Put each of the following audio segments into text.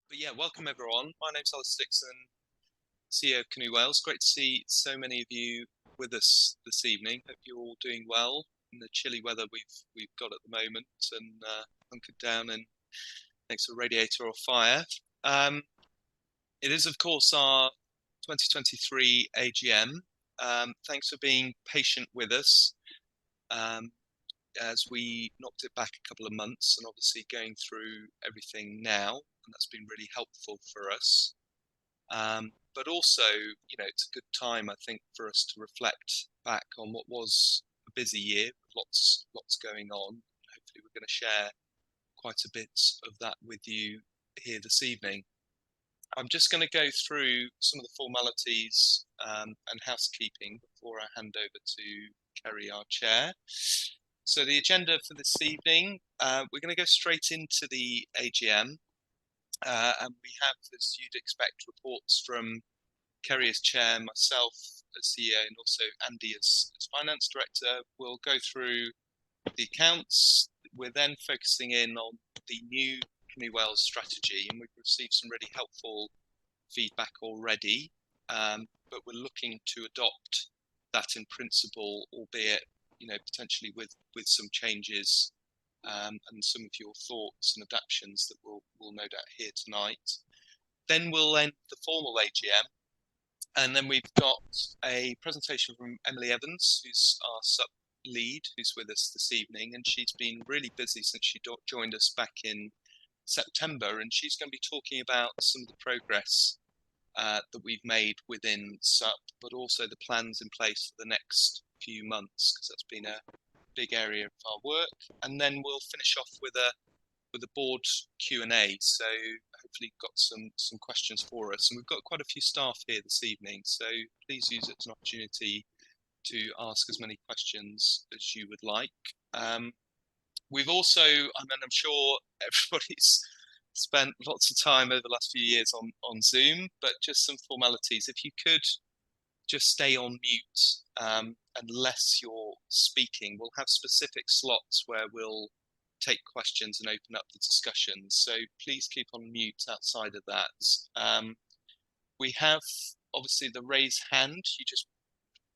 But yeah, welcome everyone. My name's Alice Dixon, CEO of Canoe Wales. Great to see so many of you with us this evening. Hope you're all doing well in the chilly weather we've got at the moment and hunkered down and next to a radiator or fire. It is, of course, our 2023 AGM. Thanks for being patient with us as we knocked it back a couple of months and obviously going through everything now, and that's been really helpful for us. But also, it's a good time, I think, for us to reflect back on what was a busy year with lots going on. Hopefully, we're going to share quite a bit of that with you here this evening. I'm just going to go through some of the formalities and housekeeping before I hand over to Kerry, our chair. So the agenda for this evening, we're going to go straight into the AGM. And we have, as you'd expect, reports from Kerry as chair, myself as CEO, and also Andy as finance director. We'll go through the accounts. We're then focusing in on the new Canoe Wales strategy, and we've received some really helpful feedback already. But we're looking to adopt that in principle, albeit potentially with some changes. And some of your thoughts and adaptations that we'll no doubt hear tonight. Then we'll end the formal AGM, and then we've got a presentation from Emily Evans, who's our SUP lead, who's with us this evening, and she's been really busy since she joined us back in September, and she's going to be talking about some of the progress that we've made within SUP, but also the plans in place for the next few months, because that's been a big area of our work. And then we'll finish off with a board Q&A. So hopefully you've got some questions for us, and we've got quite a few staff here this evening, so please use it as an opportunity to ask as many questions as you would like. We've also, I'm sure everybody's spent lots of time over the last few years on Zoom, but just some formalities. If you could just stay on mute unless you're speaking. We'll have specific slots where we'll take questions and open up the discussion. So please keep on mute outside of that. We have obviously the raise hand. You just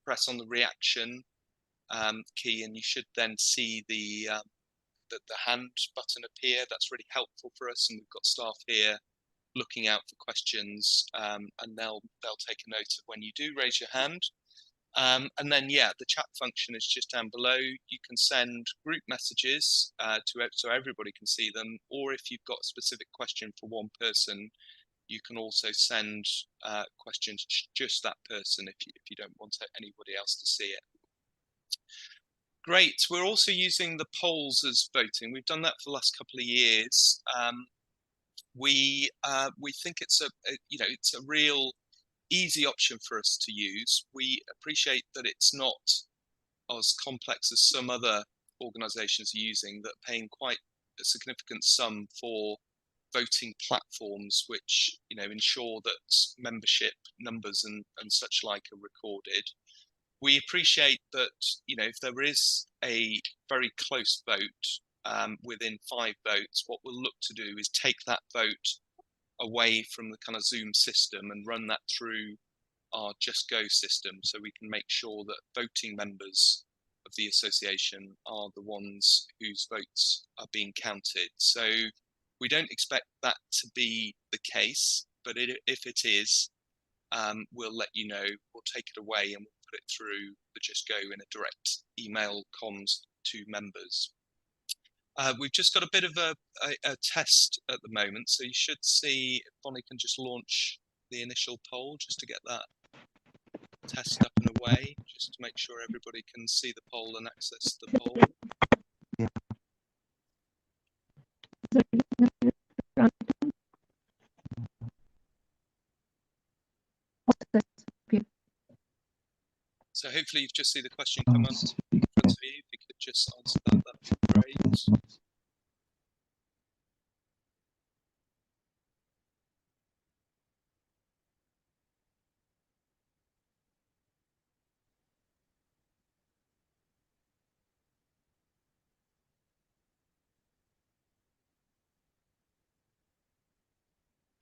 press on the reaction key, and you should then see the hand button appear. That's really helpful for us, and we've got staff here looking out for questions, and they'll take a note of when you do raise your hand. And then, the chat function is just down below. You can send group messages so everybody can see them, or if you've got a specific question for one person, you can also send questions to just that person if you don't want anybody else to see it. Great. We're also using the polls as voting. We've done that for the last couple of years. We think it's a real easy option for us to use. We appreciate that it's not as complex as some other organisations are using that are paying quite a significant sum for voting platforms, which ensure that membership numbers and such like are recorded. We appreciate that if there is a very close vote within 5 votes, what we'll look to do is take that vote away from the kind of Zoom system and run that through our Just Go system, so we can make sure that voting members of the association are the ones whose votes are being counted. So we don't expect that to be the case, but if it is, we'll let you know. We'll take it away and we'll put it through the Just Go in a direct email comms to members. We've just got a bit of a test at the moment, so you should see if Bonnie can just launch the initial poll just to get that test up and away, just to make sure everybody can see the poll and access the poll. So hopefully you've just seen the question come up in front of you. If you could just answer that, that'd be great.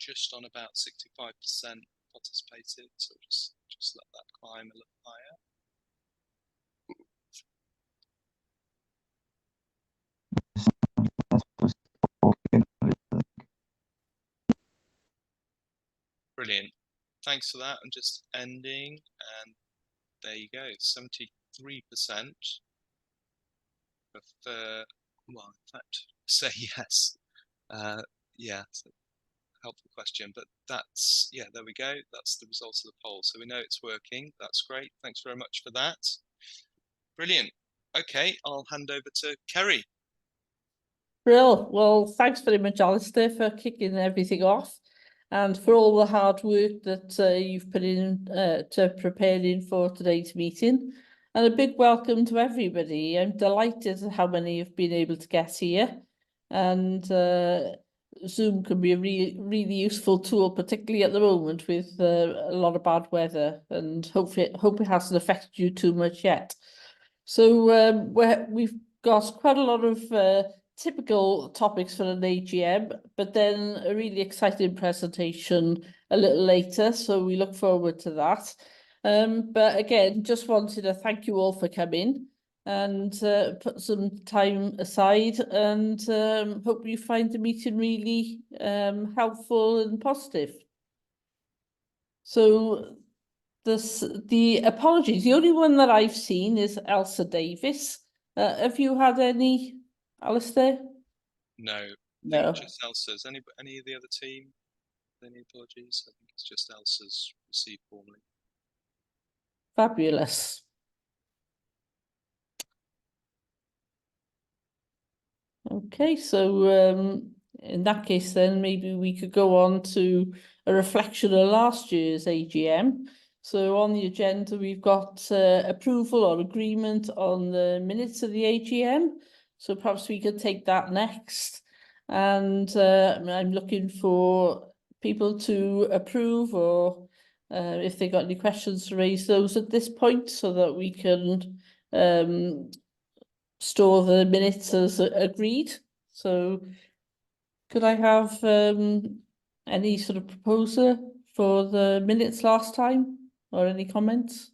just on about 65% participated, so just let that climb a little higher. Brilliant. Thanks for that. And just ending, and there you go, 73% of well, in fact, say yes. Yeah, so helpful question, but that's, yeah, there we go. That's the results of the poll. So we know it's working. That's great. Thanks very much for that. Brilliant. Okay, I'll hand over to Kerry. Brill. Well, thanks very much, Alistair, for kicking everything off and for all the hard work that you've put in to preparing for today's meeting. And a big welcome to everybody. I'm delighted at how many have been able to get here. And Zoom can be a really useful tool, particularly at the moment with a lot of bad weather. And hope it hasn't affected you too much yet. So we've got quite a lot of typical topics for an AGM, but then a really exciting presentation a little later, so we look forward to that. But again, just wanted to thank you all for coming and put some time aside, and hope you find the meeting really helpful and positive. So the apologies, the only one that I've seen is Elsa Davis. Have you had any, Alistair? No, No. I think just Elsa's. Any of the other team? Any apologies? I think it's just Elsa's received formally. Fabulous. Okay, so in that case then maybe we could go on to a reflection of last year's AGM. So on the agenda we've got approval or agreement on the minutes of the AGM. So perhaps we could take that next. And I'm looking for people to approve, or if they got any questions to raise those at this point, so that we can store the minutes as agreed. So could I have any sort of proposer for the minutes last time, or any comments?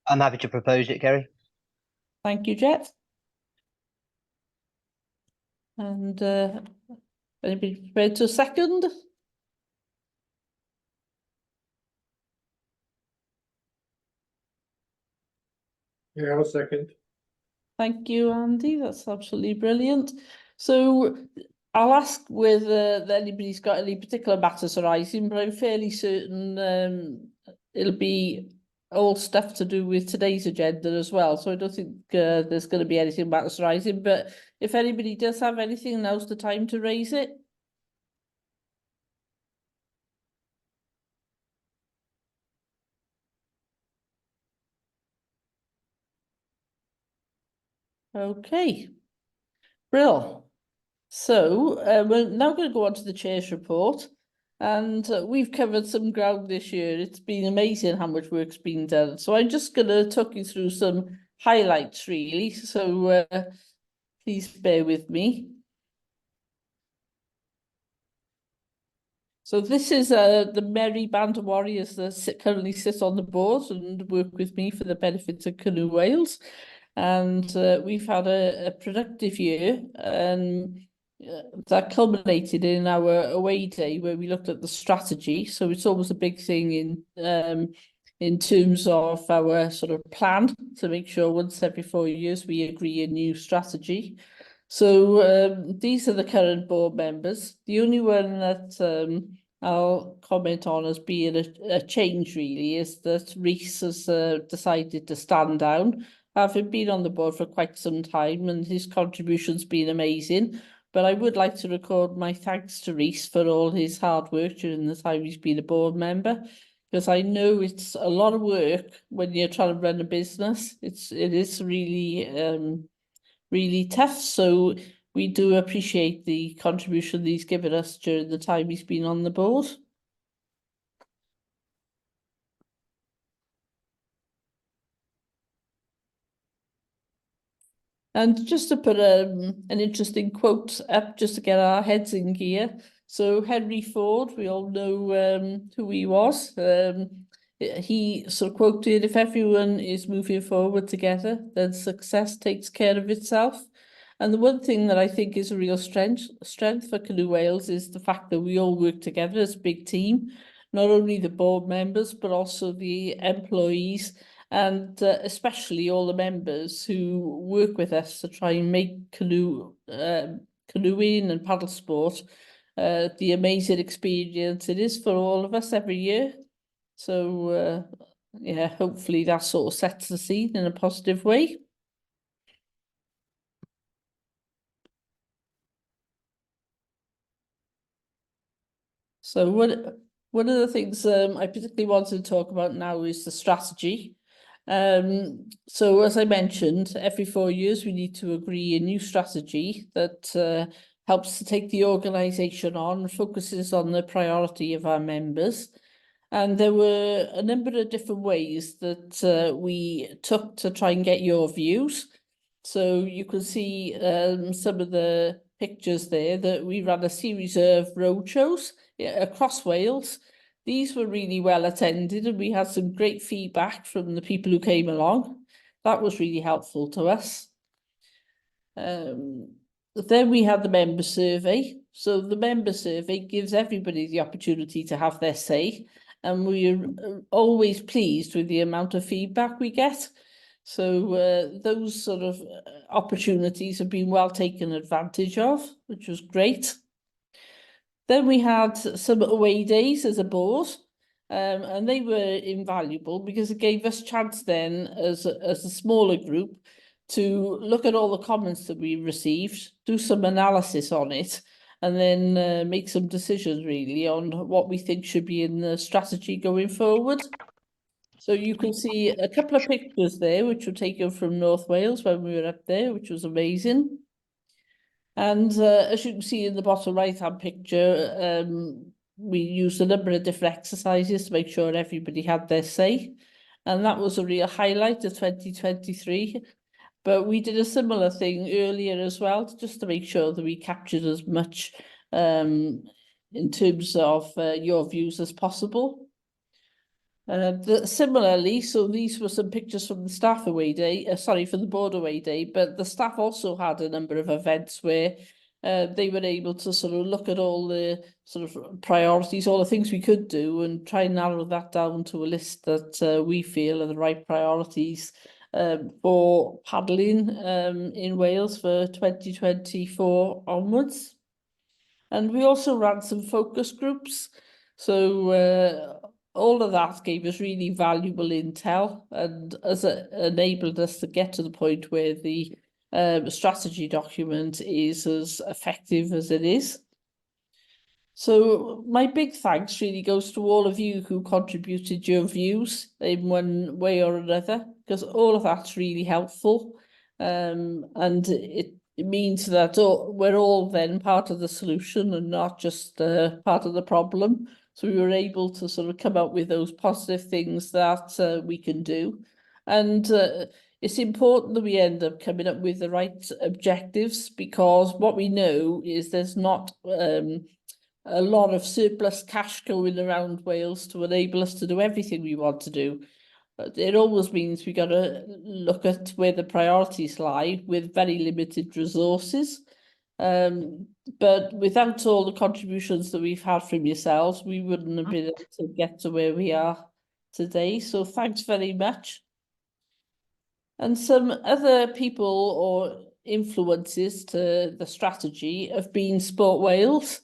I'm happy to propose it, Kerry. Thank you, Jet. And anybody prepared to second? Yeah, I'll second. Thank you, Andy. That's absolutely brilliant. So I'll ask whether anybody's got any particular matters arising, but I'm fairly certain it'll be all stuff to do with today's agenda as well. So I don't think there's going to be anything matters arising. But if anybody does have anything, now's the time to raise it. Okay. Brill. So we're now going to go on to the chair's report, and we've covered some ground this year. It's been amazing how much work's been done. So I'm just going to talk you through some highlights, really. So please bear with me. So this is the merry band of warriors that currently sit on the board and work with me for the benefit of Canoe Wales. And we've had a productive year, and that culminated in our away day where we looked at the strategy. So it's always a big thing in terms of our sort of plan to make sure once every 4 years we agree a new strategy. So these are the current board members. The only one that I'll comment on as being a change really is that Rhys has decided to stand down, having been on the board for quite some time, and his contribution's been amazing. But I would like to record my thanks to Rhys for all his hard work during the time he's been a board member, because I know it's a lot of work when you're trying to run a business. It is really really tough. So we do appreciate the contribution that he's given us during the time he's been on the board. And just to put an interesting quote up, just to get our heads in gear. So Henry Ford, we all know who he was. He sort of quoted, "If everyone is moving forward together, then success takes care of itself." And the one thing that I think is a real strength for Canoe Wales is the fact that we all work together as a big team, not only the board members, but also the employees, and especially all the members who work with us to try and make canoeing and paddle sport the amazing experience it is for all of us every year. So yeah, hopefully that sort of sets the scene in a positive way. So one of the things I particularly wanted to talk about now is the strategy. So as I mentioned, every 4 years we need to agree a new strategy that helps to take the organisation on, focuses on the priority of our members. And there were a number of different ways that we took to try and get your views. So you can see some of the pictures there that we ran a series of roadshows across Wales. These were really well attended and we had some great feedback from the people who came along. That was really helpful to us. Then we had the member survey. So the member survey gives everybody the opportunity to have their say, and we're always pleased with the amount of feedback we get. So those sort of opportunities have been well taken advantage of, which was great. Then we had some away days as a board, and they were invaluable because it gave us chance then as a smaller group to look at all the comments that we received, do some analysis on it, and then make some decisions really on what we think should be in the strategy going forward. So you can see a couple of pictures there, which were taken from North Wales when we were up there, which was amazing. And as you can see in the bottom right-hand picture, we used a number of different exercises to make sure everybody had their say. And that was a real highlight of 2023. But we did a similar thing earlier as well, just to make sure that we captured as much in terms of your views as possible. Similarly, so these were some pictures from the staff away day, sorry, for the board away day, but the staff also had a number of events where they were able to sort of look at all the sort of priorities, all the things we could do, and try and narrow that down to a list that we feel are the right priorities for paddling in Wales for 2024 onwards. And we also ran some focus groups. So all of that gave us really valuable intel and enabled us to get to the point where the strategy document is as effective as it is. So my big thanks really goes to all of you who contributed your views in one way or another, because all of that's really helpful. And it means that we're all then part of the solution and not just part of the problem. So we were able to sort of come up with those positive things that we can do. And it's important that we end up coming up with the right objectives, because what we know is there's not a lot of surplus cash going around Wales to enable us to do everything we want to do. But it always means we got to look at where the priorities lie with very limited resources. But without all the contributions that we've had from yourselves, we wouldn't have been able to get to where we are today. So thanks very much. And some other people or influences to the strategy have been Sport Wales.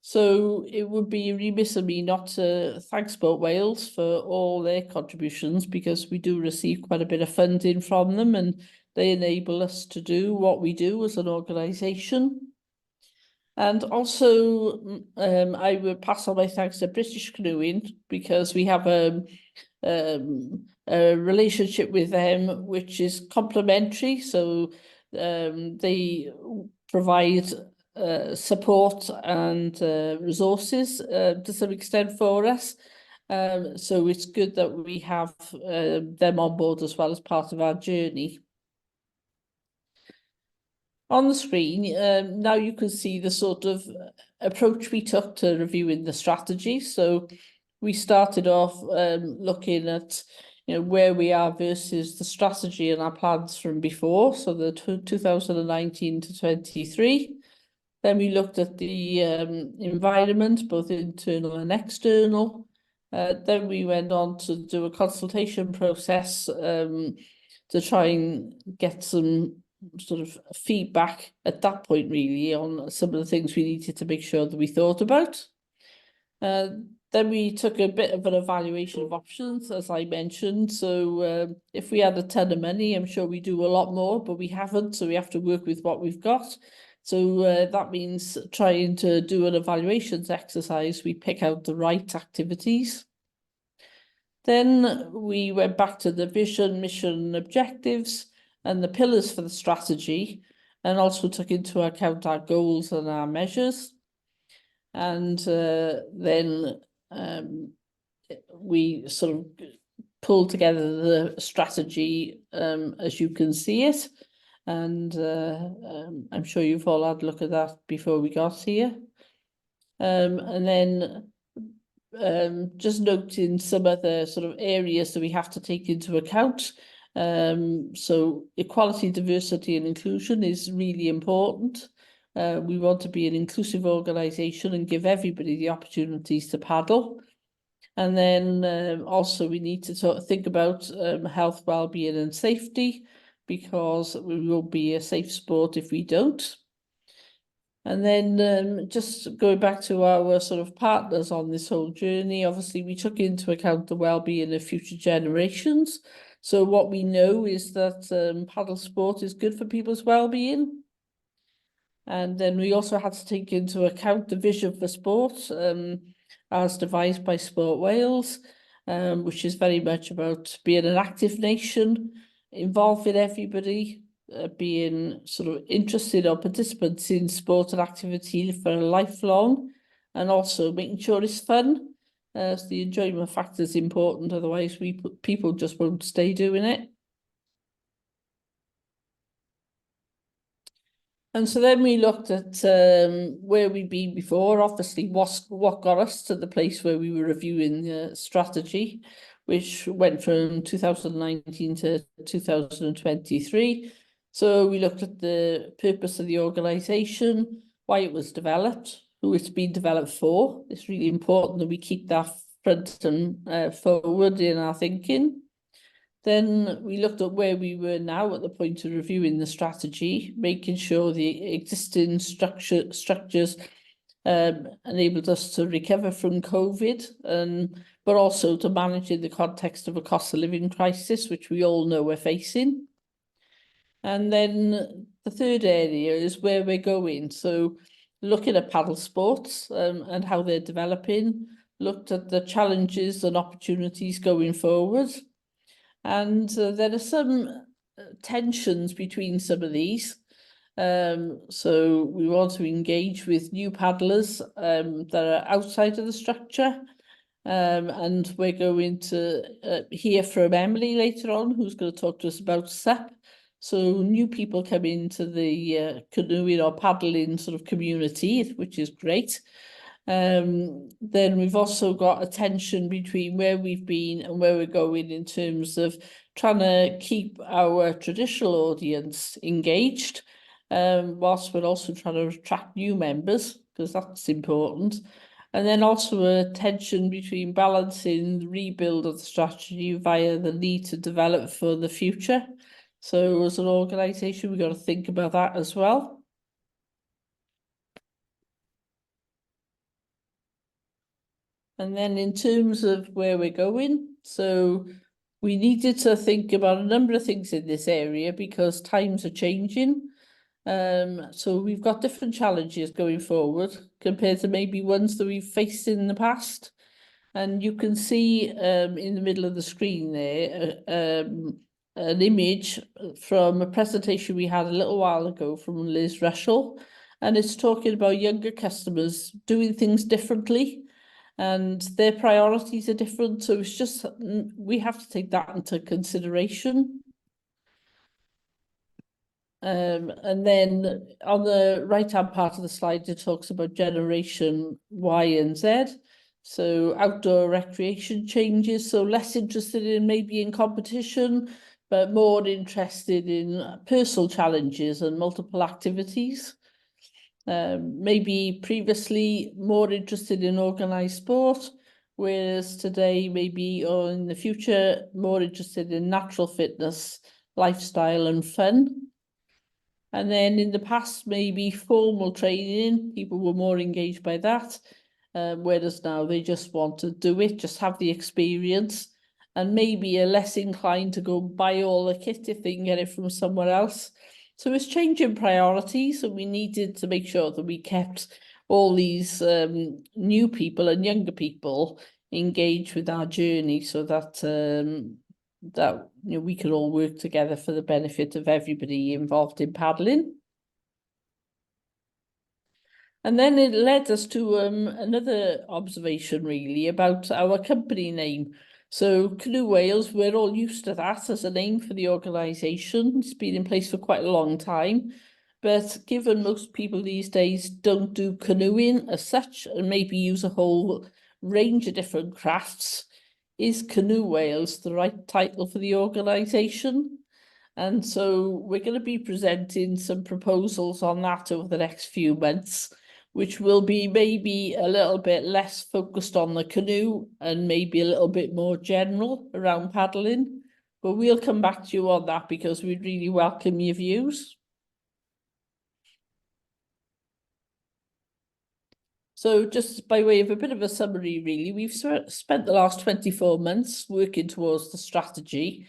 So it would be remiss of me not to thank Sport Wales for all their contributions, because we do receive quite a bit of funding from them and they enable us to do what we do as an organisation. And also I would pass on my thanks to British Canoeing, because we have a relationship with them which is complementary. So they provide support and resources to some extent for us. So it's good that we have them on board as well as part of our journey. On the screen, now you can see the sort of approach we took to reviewing the strategy. So we started off looking at where we are versus the strategy and our plans from before, so the 2019 to 23. Then we looked at the environment, both internal and external. Then we went on to do a consultation process to try and get some sort of feedback at that point, really, on some of the things we needed to make sure that we thought about. Then we took a bit of an evaluation of options, as I mentioned. So if we had a ton of money, I'm sure we do a lot more, but we haven't. So we have to work with what we've got. So that means trying to do an evaluations exercise. We pick out the right activities. Then we went back to the vision, mission, and objectives, and the pillars for the strategy, and also took into account our goals and our measures. And then we sort of pulled together the strategy as you can see it. And I'm sure you've all had a look at that before we got here. And then just noting some of the sort of areas that we have to take into account. So equality, diversity and inclusion is really important. We want to be an inclusive organisation and give everybody the opportunities to paddle. And then also we need to think about health, well-being and safety, because we will be a safe sport if we don't. And then just going back to our sort of partners on this whole journey, obviously we took into account the well-being of future generations. So what we know is that paddle sport is good for people's well-being. And then we also had to take into account the vision for sport as devised by Sport Wales, which is very much about being an active nation, involving everybody, being sort of interested or participants in sport and activity for a lifelong, and also making sure it's fun. So the enjoyment factor is important, otherwise people just won't stay doing it. And so then we looked at where we'd been before, obviously what got us to the place where we were reviewing the strategy, which went from 2019 to 2023. So we looked at the purpose of the organisation, why it was developed, who it's been developed for. It's really important that we keep that front and forward in our thinking. Then we looked at where we were now at the point of reviewing the strategy, making sure the existing structures enabled us to recover from COVID, but also to manage in the context of a cost of living crisis, which we all know we're facing. And then the third area is where we're going. So looking at paddle sports and how they're developing, looked at the challenges and opportunities going forward. And there are some tensions between some of these. So we want to engage with new paddlers that are outside of the structure. And we're going to hear from Emily later on, who's going to talk to us about SUP. So new people come into the canoeing or paddling sort of community, which is great. Then we've also got a tension between where we've been and where we're going in terms of trying to keep our traditional audience engaged, whilst we're also trying to attract new members, because that's important. And then also a tension between balancing the rebuild of the strategy via the need to develop for the future. So as an organisation, we've got to think about that as well. And then in terms of where we're going, so we needed to think about a number of things in this area because times are changing. So we've got different challenges going forward compared to maybe ones that we've faced in the past. And you can see in the middle of the screen there an image from a presentation we had a little while ago from Liz Russell. And it's talking about younger customers doing things differently and their priorities are different. So it's just, we have to take that into consideration. And then on the right-hand part of the slide, it talks about generation Y and Z. So outdoor recreation changes, so less interested in maybe in competition, but more interested in personal challenges and multiple activities. Maybe previously more interested in organised sport, whereas today maybe or in the future more interested in natural fitness, lifestyle and fun. And then in the past, maybe formal training, people were more engaged by that. Whereas now they just want to do it, just have the experience, and maybe are less inclined to go buy all the kit if they can get it from somewhere else. So it's changing priorities, and we needed to make sure that we kept all these new people and younger people engaged with our journey, so that that we can all work together for the benefit of everybody involved in paddling. And then it led us to another observation really about our company name. So Canoe Wales, we're all used to that as a name for the organisation. It's been in place for quite a long time. But given most people these days don't do canoeing as such and maybe use a whole range of different crafts, is Canoe Wales the right title for the organisation? And so we're going to be presenting some proposals on that over the next few months, which will be maybe a little bit less focused on the canoe and maybe a little bit more general around paddling. But we'll come back to you on that because we'd really welcome your views. So just by way of a bit of a summary, really, we've spent the last 24 months working towards the strategy.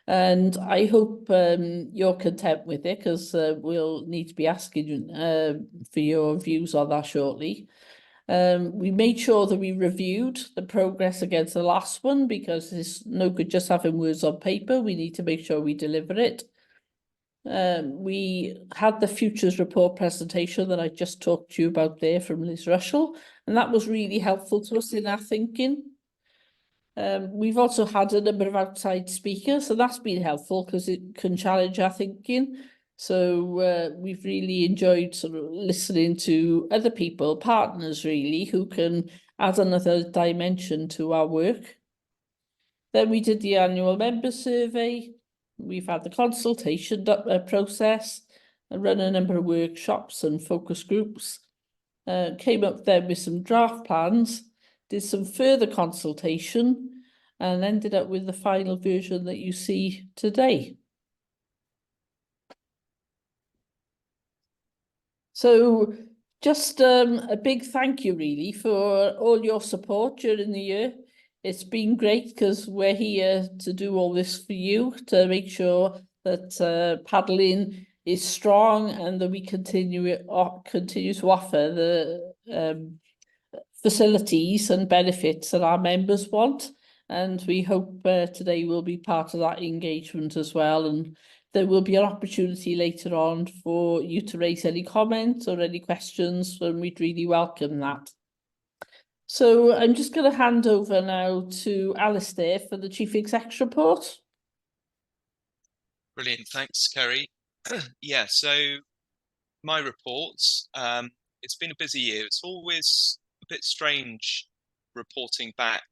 And I hope you're content with it, because we'll need to be asking for your views on that shortly. We made sure that we reviewed the progress against the last one, because it's no good just having words on paper. We need to make sure we deliver it. We had the Futures Report presentation that I just talked to you about there from Liz Russell, and that was really helpful to us in our thinking. We've also had a number of outside speakers, so that's been helpful because it can challenge our thinking. So we've really enjoyed sort of listening to other people, partners really, who can add another dimension to our work. Then we did the annual member survey. We've had the consultation process and run a number of workshops and focus groups. Came up then with some draft plans, did some further consultation, and ended up with the final version that you see today. So just a big thank you really for all your support during the year. It's been great because we're here to do all this for you, to make sure that paddling is strong and that we continue to offer the facilities and benefits that our members want. And we hope today will be part of that engagement as well. And there will be an opportunity later on for you to raise any comments or any questions, and we'd really welcome that. So I'm just going to hand over now to Alistair for the Chief Exec's report. Brilliant, thanks, Kerry. Yeah, so my reports, it's been a busy year. It's always a bit strange reporting back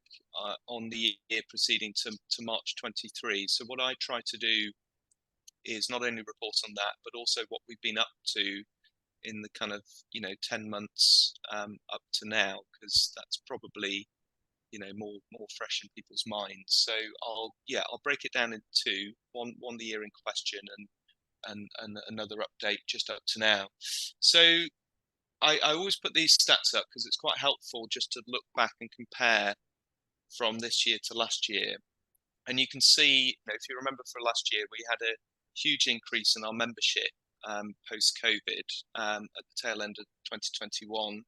on the year preceding to March 23. So what I try to do is not only report on that, but also what we've been up to in the kind of 10 months up to now, because that's probably more fresh in people's minds. So I'll break it down into two: one the year in question and another update just up to now. So I always put these stats up because it's quite helpful just to look back and compare from this year to last year. And you can see, if you remember for last year, we had a huge increase in our membership post-COVID at the tail end of 2021,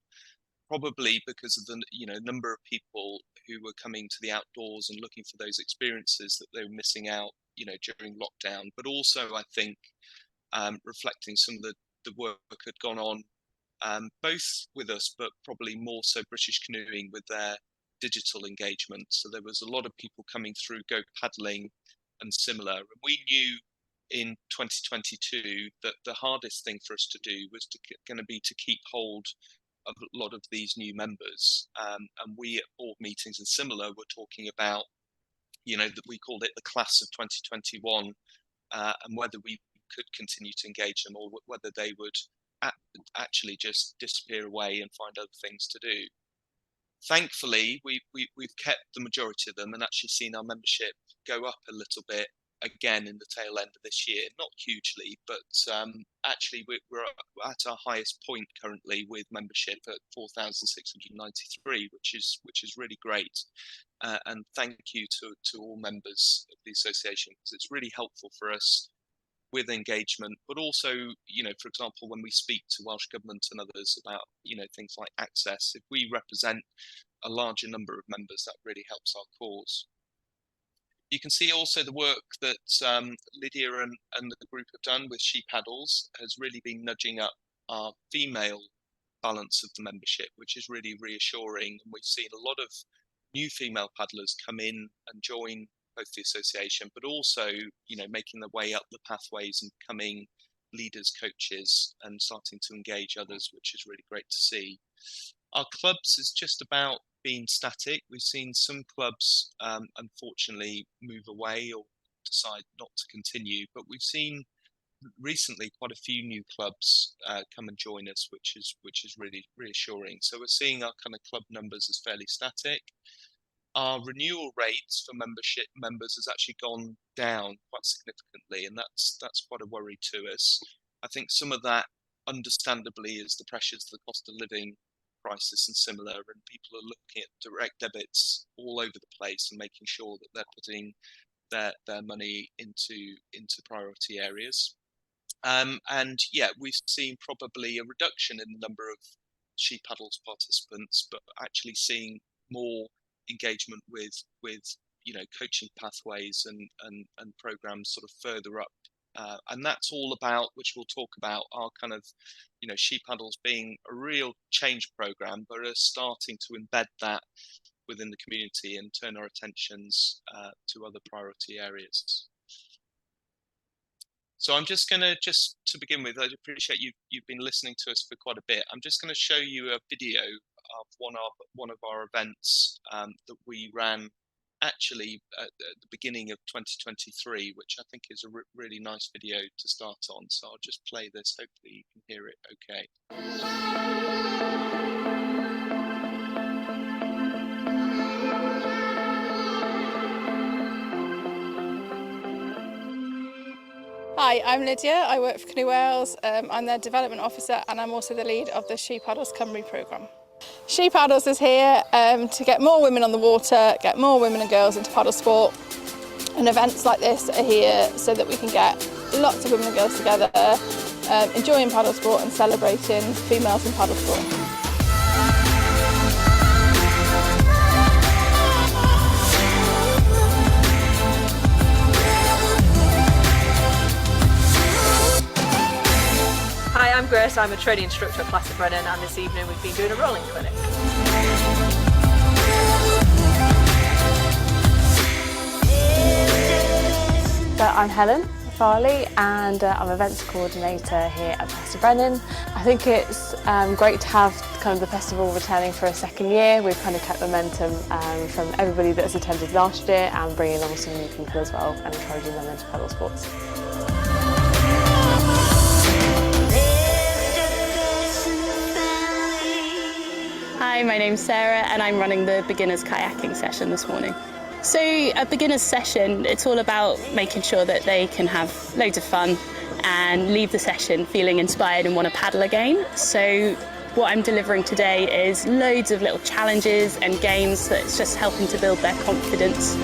probably because of the number of people who were coming to the outdoors and looking for those experiences that they were missing out during lockdown, but also I think reflecting some of the work had gone on both with us, but probably more so British Canoeing with their digital engagement. So there was a lot of people coming through Go Paddling and similar. We knew in 2022 that the hardest thing for us to do was going to be to keep hold of a lot of these new members. And we at board meetings and similar were talking about, that we called it the class of 2021, and whether we could continue to engage them or whether they would actually just disappear away and find other things to do. Thankfully, we've kept the majority of them and actually seen our membership go up a little bit again in the tail end of this year. Not hugely, but actually we're at our highest point currently with membership at 4,693, which is really great. And thank you to all members of the association, because it's really helpful for us with engagement, but also, for example, when we speak to Welsh Government and others about, things like access, if we represent a larger number of members, that really helps our cause. You can see also the work that Lydia and the group have done with She Paddles has really been nudging up our female balance of the membership, which is really reassuring. And we've seen a lot of new female paddlers come in and join both the association, but also, making their way up the pathways and becoming leaders, coaches, and starting to engage others, which is really great to see. Our clubs is just about being static. We've seen some clubs, unfortunately, move away or decide not to continue, but we've seen recently quite a few new clubs come and join us, which is really reassuring. So we're seeing our kind of club numbers as fairly static. Our renewal rates for members has actually gone down quite significantly, and that's quite a worry to us. I think some of that, understandably, is the pressures of the cost of living crisis and similar, and people are looking at direct debits all over the place and making sure that they're putting their money into priority areas. And yeah, we've seen probably a reduction in the number of She Paddles participants, but actually seeing more engagement with coaching pathways and programs sort of further up, and that's all about, which we'll talk about, our kind of She Paddles being a real change program, but are starting to embed that within the community and turn our attentions to other priority areas. So I'm just going to begin with, I appreciate you've been listening to us for quite a bit. I'm just going to show you a video of one of our events that we ran actually at the beginning of 2023, which I think is a really nice video to start on. So I'll just play this, hopefully you can hear it okay. Hi, I'm Lydia. I work for Canoe Wales. I'm their development officer, and I'm also the lead of the She Paddles Cymru programme. She Paddles is here to get more women on the water, get more women and girls into paddle sport, and events like this are here so that we can get lots of women and girls together, enjoying paddle sport and celebrating females in paddle sport. Hi, I'm Grace. I'm a training instructor at Classic Brennan, and this evening we've been doing a rolling clinic. So I'm Helen Farley, and I'm events coordinator here at Classic Brennan. I think it's great to have kind of the festival returning for a second year. We've kind of kept momentum from everybody that's attended last year and bringing along some new people as well and encouraging them into paddle sports. Hi, my name's Sarah and I'm running the beginners kayaking session this morning. So a beginners session, it's all about making sure that they can have loads of fun and leave the session feeling inspired and want to paddle again. So what I'm delivering today is loads of little challenges and games that's just helping to build their confidence.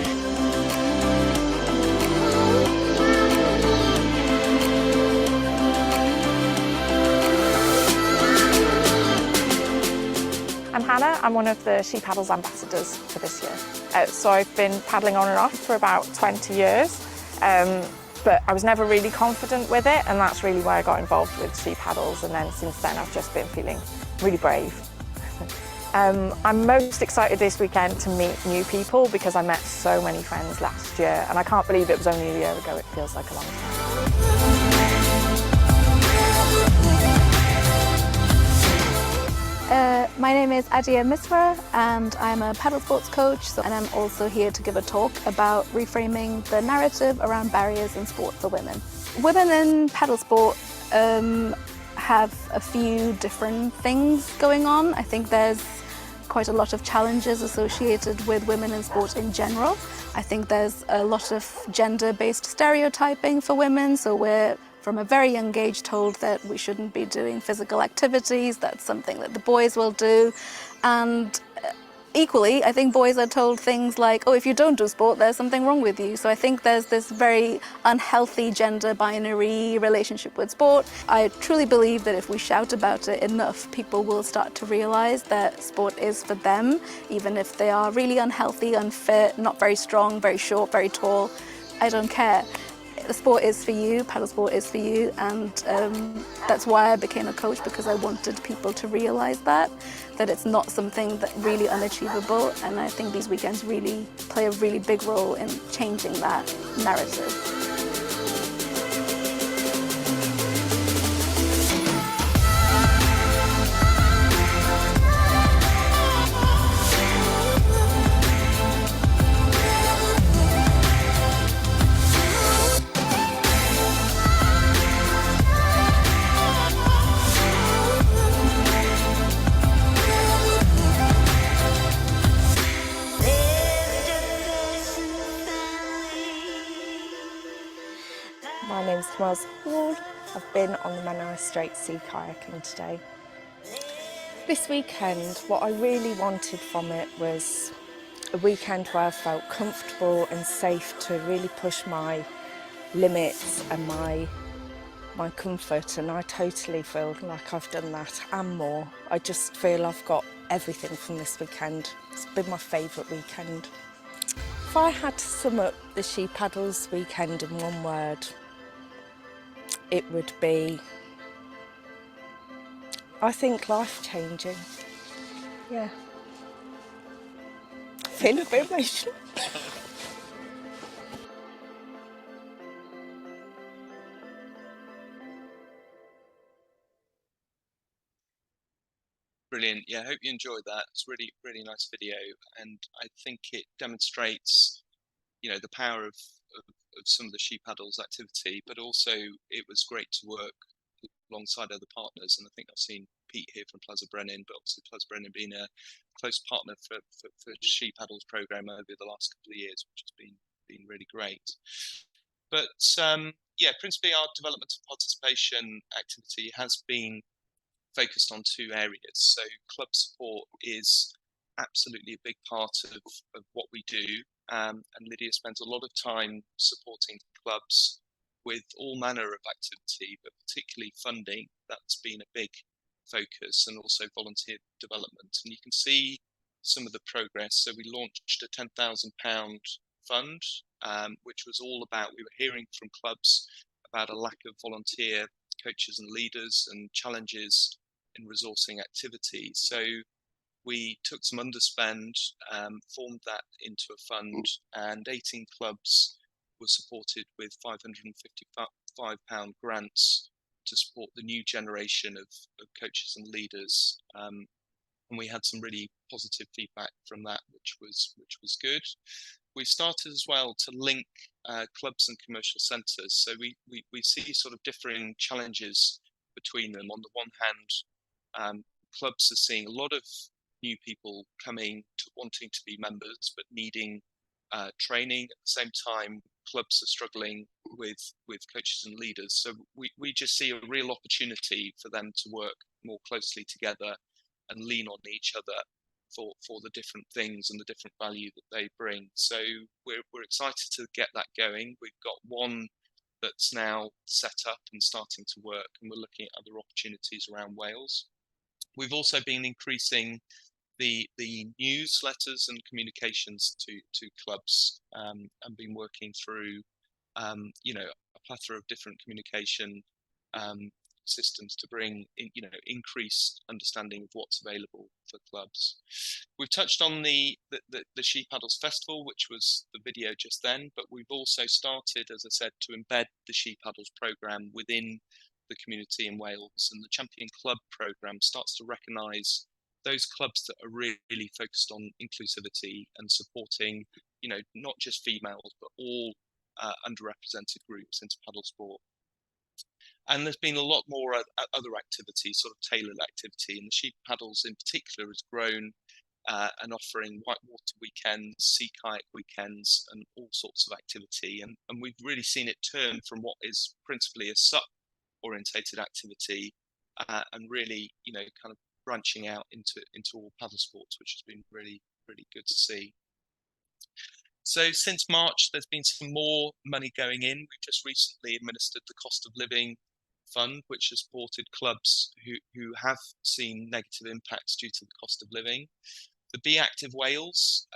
I'm Hannah. I'm one of the She Paddles ambassadors for this year. So I've been paddling on and off for about 20 years, but I was never really confident with it, and that's really why I got involved with She Paddles, and then since then I've just been feeling really brave. I'm most excited this weekend to meet new people because I met so many friends last year, and I can't believe it was only a year ago. It feels like a long time. My name is Adia Misra and I'm a paddle sports coach, and I'm also here to give a talk about reframing the narrative around barriers in sport for women. Women in paddle sport have a few different things going on. I think there's quite a lot of challenges associated with women in sport in general. I think there's a lot of gender-based stereotyping for women, so we're from a very young age told that we shouldn't be doing physical activities, that's something that the boys will do. And equally, I think boys are told things like, oh, if you don't do sport, there's something wrong with you. So I think there's this very unhealthy gender binary relationship with sport. I truly believe that if we shout about it enough, people will start to realise that sport is for them, even if they are really unhealthy, unfit, not very strong, very short, very tall. I don't care. The sport is for you, paddle sport is for you, and that's why I became a coach, because I wanted people to realise that it's not something that really unachievable, and I think these weekends really play a really big role in changing that narrative. My name's Miles Hall. I've been on the Manor Strait sea kayaking today. This weekend, what I really wanted from it was a weekend where I felt comfortable and safe to really push my limits and my comfort, and I totally feel like I've done that and more. I just feel I've got everything from this weekend. It's been my favourite weekend. If I had to sum up the She Paddles weekend in one word, it would be, I think, life-changing. Yeah. I feel a bit emotional. Brilliant. Yeah, I hope you enjoyed that. It's really, really nice video, and I think it demonstrates, the power of some of the She Paddles activity, but also it was great to work alongside other partners. And I think I've seen Pete here from Plaza Brennan, but obviously Plaza Brennan being a close partner for She Paddles program over the last couple of years, which has been really great. But yeah, principally our development and participation activity has been focused on two areas. So club support is absolutely a big part of what we do. And Lydia spends a lot of time supporting clubs with all manner of activity, but particularly funding. That's been a big focus, and also volunteer development. And you can see some of the progress. So we launched a £10,000 fund, which was all about, we were hearing from clubs about a lack of volunteer coaches and leaders and challenges in resourcing activities. So we took some underspend, formed that into a fund, and 18 clubs were supported with £555 grants to support the new generation of coaches and leaders. And we had some really positive feedback from that, which was good. We've started as well to link clubs and commercial centres. So we see sort of differing challenges between them. On the one hand, clubs are seeing a lot of new people coming to wanting to be members, but needing training. At the same time, clubs are struggling with coaches and leaders. So we just see a real opportunity for them to work more closely together and lean on each other for the different things and the different value that they bring. So we're excited to get that going. We've got one that's now set up and starting to work, and we're looking at other opportunities around Wales. We've also been increasing the newsletters and communications to clubs, and been working through a plethora of different communication systems to bring increased understanding of what's available for clubs. We've touched on the She Paddles Festival, which was the video just then, but we've also started, as I said, to embed the She Paddles programme within the community in Wales, and the Champion Club programme starts to recognise those clubs that are really focused on inclusivity and supporting, not just females, but all underrepresented groups into paddle sport. And there's been a lot more other activity, sort of tailored activity, and the Sheep Paddles in particular has grown and offering whitewater weekends, sea kayak weekends, and all sorts of activity. And we've really seen it turn from what is principally a SUP orientated activity and really, kind of branching out into all paddle sports, which has been really good to see. So since March, there's been some more money going in. We've just recently administered the cost of living fund, which has supported clubs who have seen negative impacts due to the cost of living. The Be Active Wales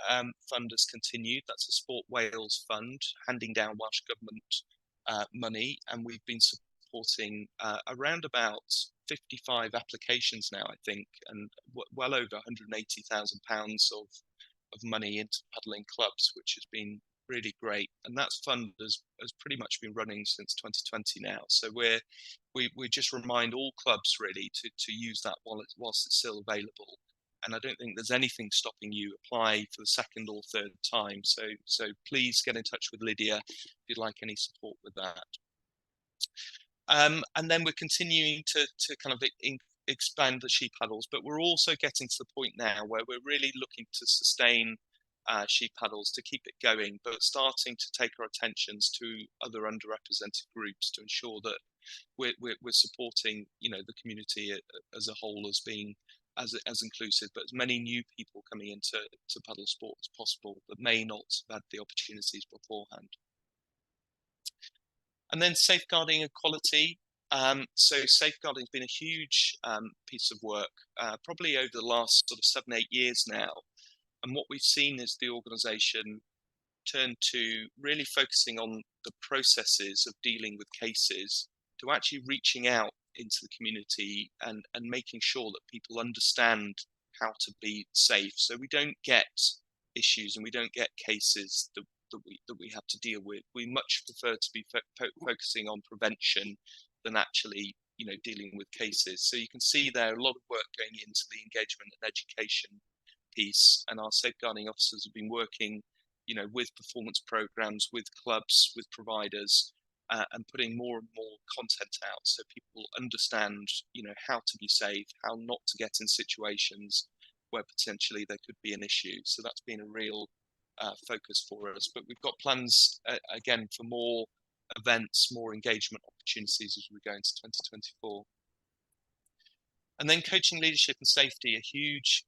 fund has continued. That's a Sport Wales fund, handing down Welsh Government money, and we've been supporting around about 55 applications now, I think, and well over £180,000 of money into paddling clubs, which has been really great. And that fund has pretty much been running since 2020 now. So we just remind all clubs really to use that whilst it's still available. And I don't think there's anything stopping you apply for the second or third time. So please get in touch with Lydia if you'd like any support with that. And then we're continuing to kind of expand the Sheep Paddles, but we're also getting to the point now where we're really looking to sustain Sheep Paddles, to keep it going, but starting to take our attentions to other underrepresented groups to ensure that we're supporting, the community as a whole as being as inclusive, but as many new people coming into paddle sport as possible that may not have had the opportunities beforehand. And then safeguarding equality. So safeguarding has been a huge piece of work, probably over the last sort of 7-8 years now. And what we've seen is the organisation turn to really focusing on the processes of dealing with cases, to actually reaching out into the community and making sure that people understand how to be safe. So we don't get issues and we don't get cases that we have to deal with. We much prefer to be focusing on prevention than actually, dealing with cases. So you can see there a lot of work going into the engagement and education piece, and our safeguarding officers have been working, with performance programs, with clubs, with providers, and putting more and more content out so people understand, how to be safe, how not to get in situations where potentially there could be an issue. So that's been a real focus for us. But we've got plans again for more events, more engagement opportunities as we go into 2024. And then coaching, leadership and safety, a huge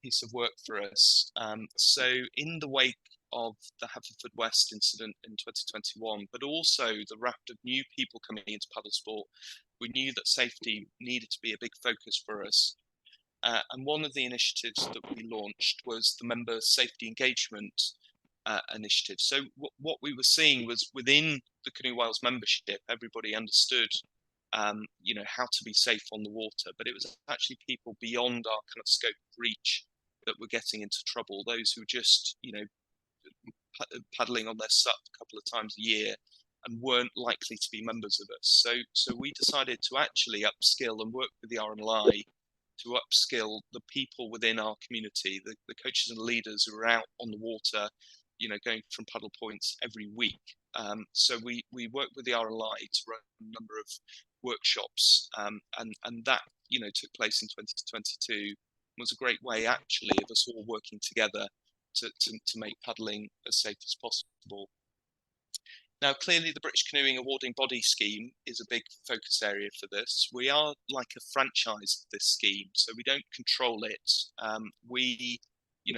piece of work for us. So in the wake of the Haverfordwest incident in 2021, but also the raft of new people coming into paddle sport, we knew that safety needed to be a big focus for us. And one of the initiatives that we launched was the Member Safety Engagement initiative. So what we were seeing was within the Canoe Wales membership, everybody understood how to be safe on the water, but it was actually people beyond our kind of scope of reach that were getting into trouble. Those who were just, paddling on their SUP a couple of times a year and weren't likely to be members of us. So we decided to actually upskill and work with the RNLI to upskill the people within our community, the coaches and leaders who are out on the water, going from paddle points every week. So we worked with the RNLI to run a number of workshops, and that took place in 2022. Was a great way actually of us all working together to make paddling as safe as possible. Now, clearly the British Canoeing Awarding Body Scheme is a big focus area for this. We are like a franchise of this scheme, so we don't control it. We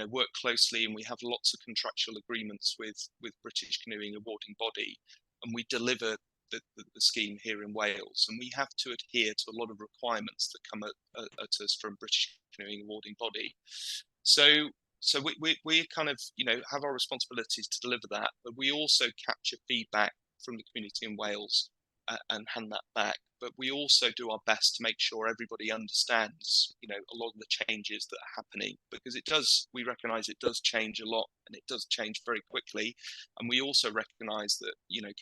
work closely and we have lots of contractual agreements with British Canoeing Awarding Body, and we deliver the scheme here in Wales, and we have to adhere to a lot of requirements that come at us from British Canoeing Awarding Body. So we kind of have our responsibilities to deliver that, but we also capture feedback from the community in Wales and hand that back. But we also do our best to make sure everybody understands a lot of the changes that are happening, because we recognise it does change a lot, and it does change very quickly. And we also recognise that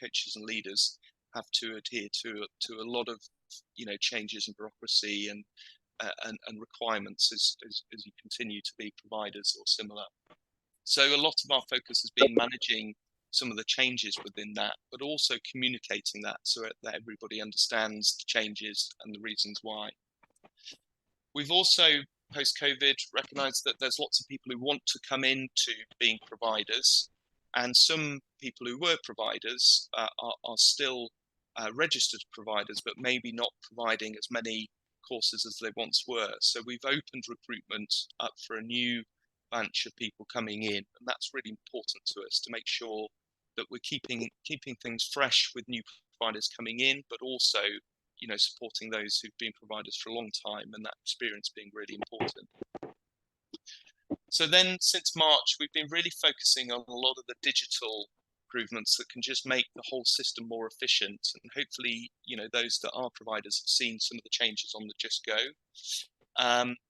coaches and leaders have to adhere to a lot of changes in bureaucracy and and requirements as you continue to be providers or similar. So a lot of our focus has been managing some of the changes within that, but also communicating that so that everybody understands the changes and the reasons why. We've also, post-COVID, recognised that there's lots of people who want to come into being providers, and some people who were providers are still registered providers, but maybe not providing as many courses as they once were. So we've opened recruitment up for a new bunch of people coming in, and that's really important to us to make sure that we're keeping things fresh with new providers coming in, but also, you know, supporting those who've been providers for a long time, and that experience being really important. So then, since March, we've been really focusing on a lot of the digital improvements that can just make the whole system more efficient, and hopefully, you know, those that are providers have seen some of the changes on the Just Go.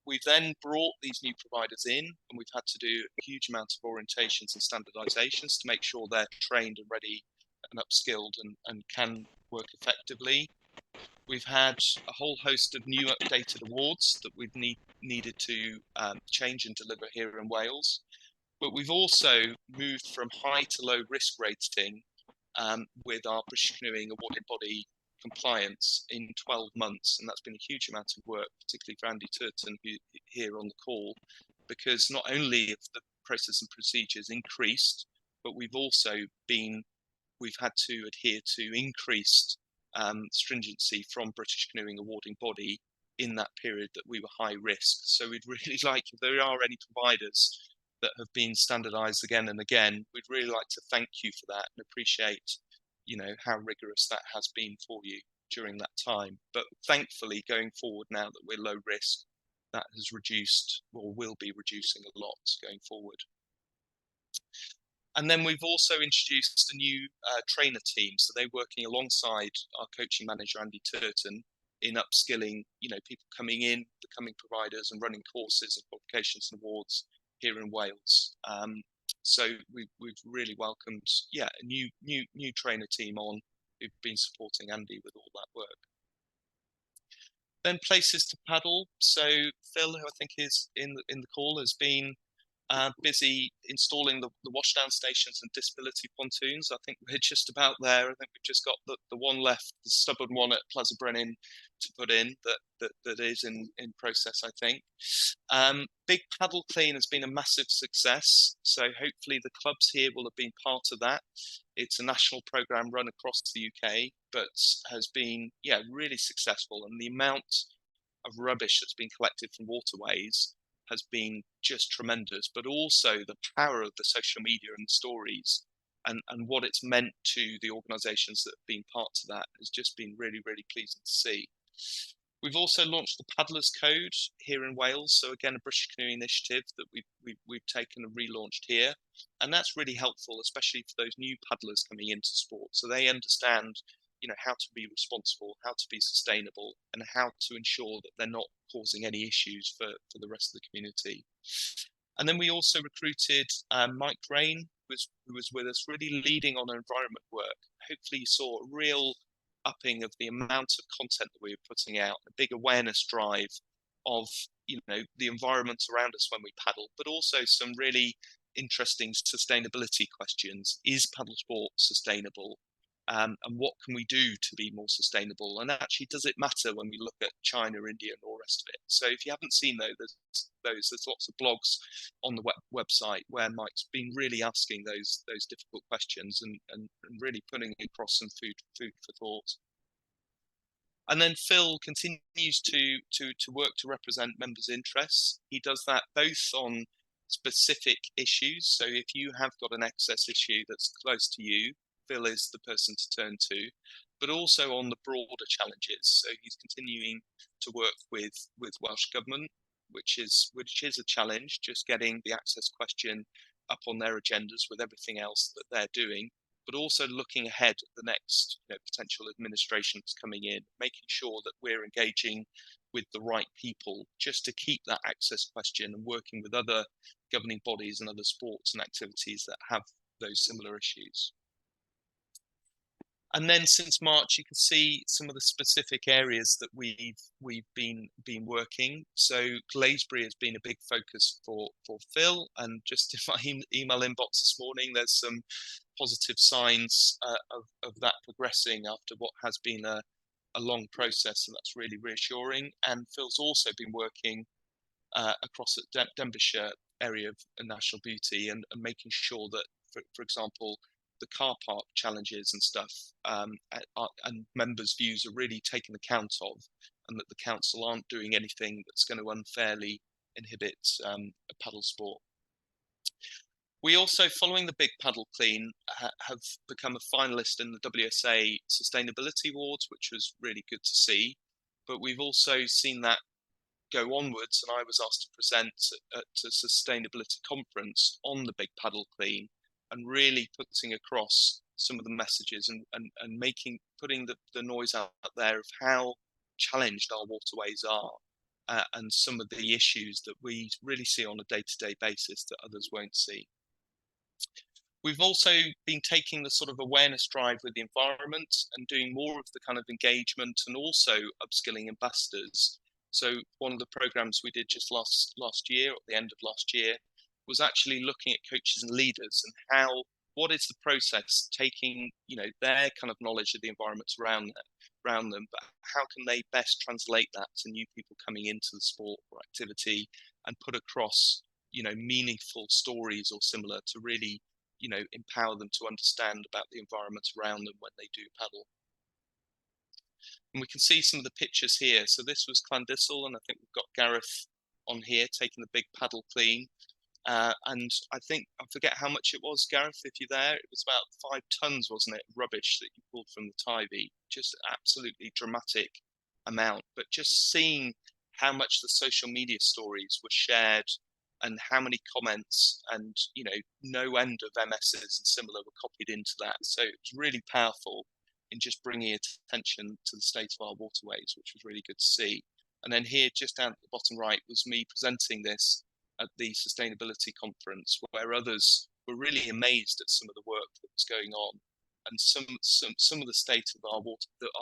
We've then brought these new providers in, and we've had to do a huge amount of orientations and standardizations to make sure they're trained and ready and upskilled and can work effectively. We've had a whole host of new updated awards that we've needed to change and deliver here in Wales. But we've also moved from high to low risk rating with our British Canoeing awarding body compliance in 12 months, and that's been a huge amount of work, particularly for Andy Turton, who here on the call, because not only have the process and procedures increased, but we've had to adhere to increased stringency from British Canoeing awarding body in that period that we were high risk. So we'd really like, if there are any providers that have been standardized again and again, we'd really like to thank you for that and appreciate, you know, how rigorous that has been for you during that time. But thankfully, going forward, now that we're low risk, that has reduced, or will be reducing a lot going forward. And then we've also introduced a new trainer team. So they're working alongside our coaching manager, Andy Turton, in upskilling, you know, people coming in, becoming providers and running courses and qualifications and awards here in Wales. So we've really welcomed, a new trainer team on, who've been supporting Andy with all that work. Then places to paddle. So Phil, who I think is in the call, has been busy installing the washdown stations and disability pontoons. I think we're just about there. I think we've just got the one left, the stubborn one at Plaza Brennan to put in that is in process, I think. Big Paddle Clean has been a massive success. So hopefully the clubs here will have been part of that. It's a national program run across the UK, but has been, really successful. And the amount of rubbish that's been collected from waterways has been just tremendous, but also the power of the social media and stories and what it's meant to the organisations that have been part of that has just been really, really pleasing to see. We've also launched the Paddlers Code here in Wales. So again, a British Canoe initiative that we've taken and relaunched here. And that's really helpful, especially for those new paddlers coming into sport. So they understand, how to be responsible, how to be sustainable, and how to ensure that they're not causing any issues for the rest of the community. And then we also recruited Mike Rain, who was with us, really leading on environment work. Hopefully you saw a real upping of the amount of content that we were putting out, a big awareness drive of the environment around us when we paddle, but also some really interesting sustainability questions. Is paddle sport sustainable? And what can we do to be more sustainable? And actually, does it matter when we look at China, India, and all the rest of it? So if you haven't seen those, there's lots of blogs on the website where Mike's been really asking those difficult questions and really putting across some food for thought. And then Phil continues to work to represent members' interests. He does that both on specific issues. So if you have got an access issue that's close to you, Phil is the person to turn to, but also on the broader challenges. So he's continuing to work with Welsh Government, which is a challenge, just getting the access question up on their agendas with everything else that they're doing, but also looking ahead at the next potential administration that's coming in, making sure that we're engaging with the right people just to keep that access question and working with other governing bodies and other sports and activities that have those similar issues. And then since March, you can see some of the specific areas that we've been working. So Glaisbury has been a big focus for Phil, and just in my email inbox this morning, there's some positive signs of that progressing after what has been a long process, and that's really reassuring. And Phil's also been working across at Denbighshire area of national beauty, and making sure that, for example, the car park challenges and stuff, and members' views are really taken account of, and that the council aren't doing anything that's going to unfairly inhibit paddle sport. We also, following the big paddle clean, have become a finalist in the WSA Sustainability Awards, which was really good to see. But we've also seen that go onwards, and I was asked to present at a sustainability conference on the big paddle clean, and really putting across some of the messages and putting the noise out there of how challenged our waterways are, and some of the issues that we really see on a day-to-day basis that others won't see. We've also been taking the sort of awareness drive with the environment and doing more of the kind of engagement, and also upskilling ambassadors. So one of the programs we did just last year, at the end of last year, was actually looking at coaches and leaders and what is the process, taking their kind of knowledge of the environment around them, but how can they best translate that to new people coming into the sport or activity, and put across meaningful stories or similar to really empower them to understand about the environment around them when they do paddle. And we can see some of the pictures here. So this was Clandissel, and I think we've got Gareth on here taking the big paddle clean. And I think, I forget how much it was, Gareth, if you're there, it was about 5 tons, wasn't it, rubbish that you pulled from the Tybee. Just absolutely dramatic amount. But just seeing how much the social media stories were shared, and how many comments, and no end of MSs and similar were copied into that. So it was really powerful in just bringing attention to the state of our waterways, which was really good to see. And then here, just down at the bottom right, was me presenting this at the sustainability conference, where others were really amazed at some of the work that was going on, and some of the state of our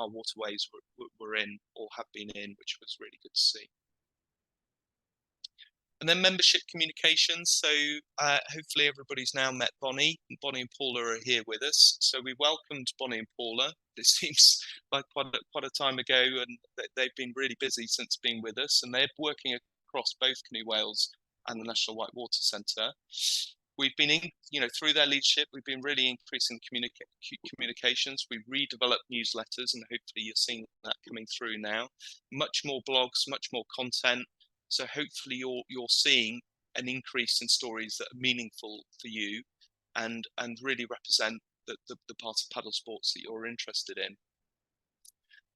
waterways were in, or have been in, which was really good to see. And then membership communications. So hopefully everybody's now met Bonnie. Bonnie and Paula are here with us. So we welcomed Bonnie and Paula. It seems like quite a time ago, and they've been really busy since being with us, and they're working across both Canoe Wales and the National Whitewater Centre. We've been, through their leadership, we've been really increasing communications. We've redeveloped newsletters, and hopefully you're seeing that coming through now. Much more blogs, much more content. So hopefully you're seeing an increase in stories that are meaningful for you, and really represent the part of paddle sports that you're interested in.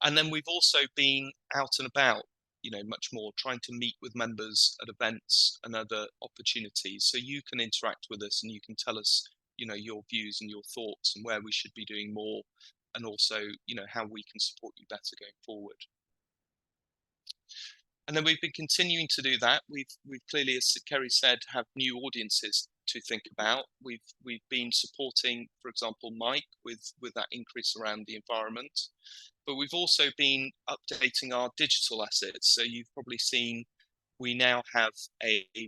And then we've also been out and about, much more, trying to meet with members at events and other opportunities, so you can interact with us and you can tell us, your views and your thoughts, and where we should be doing more, and also, how we can support you better going forward. And then we've been continuing to do that. We've clearly, as Kerry said, have new audiences to think about. We've been supporting, for example, Mike with that increase around the environment, but we've also been updating our digital assets. So you've probably seen we now have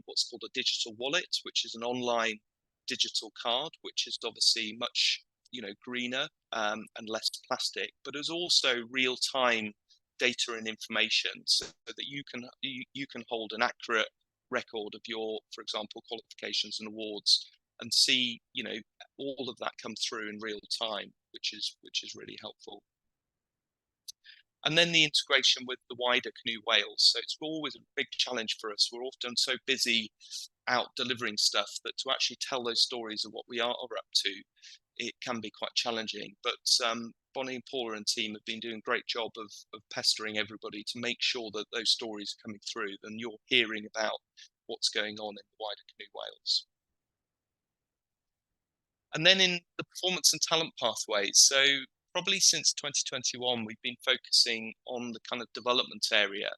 what's called a digital wallet, which is an online digital card, which is obviously much greener and less plastic, but is also real-time data and information, so that you can hold an accurate record of your, for example, qualifications and awards, and see all of that come through in real time, which is really helpful. And then the integration with the wider Canoe Wales. So it's always a big challenge for us. We're often so busy out delivering stuff that to actually tell those stories of what we are up to, it can be quite challenging. But Bonnie and Paula and team have been doing a great job of pestering everybody to make sure that those stories are coming through, and you're hearing about what's going on in the wider Canoe Wales. And then in the performance and talent pathways, so probably since 2021, we've been focusing on the kind of development area,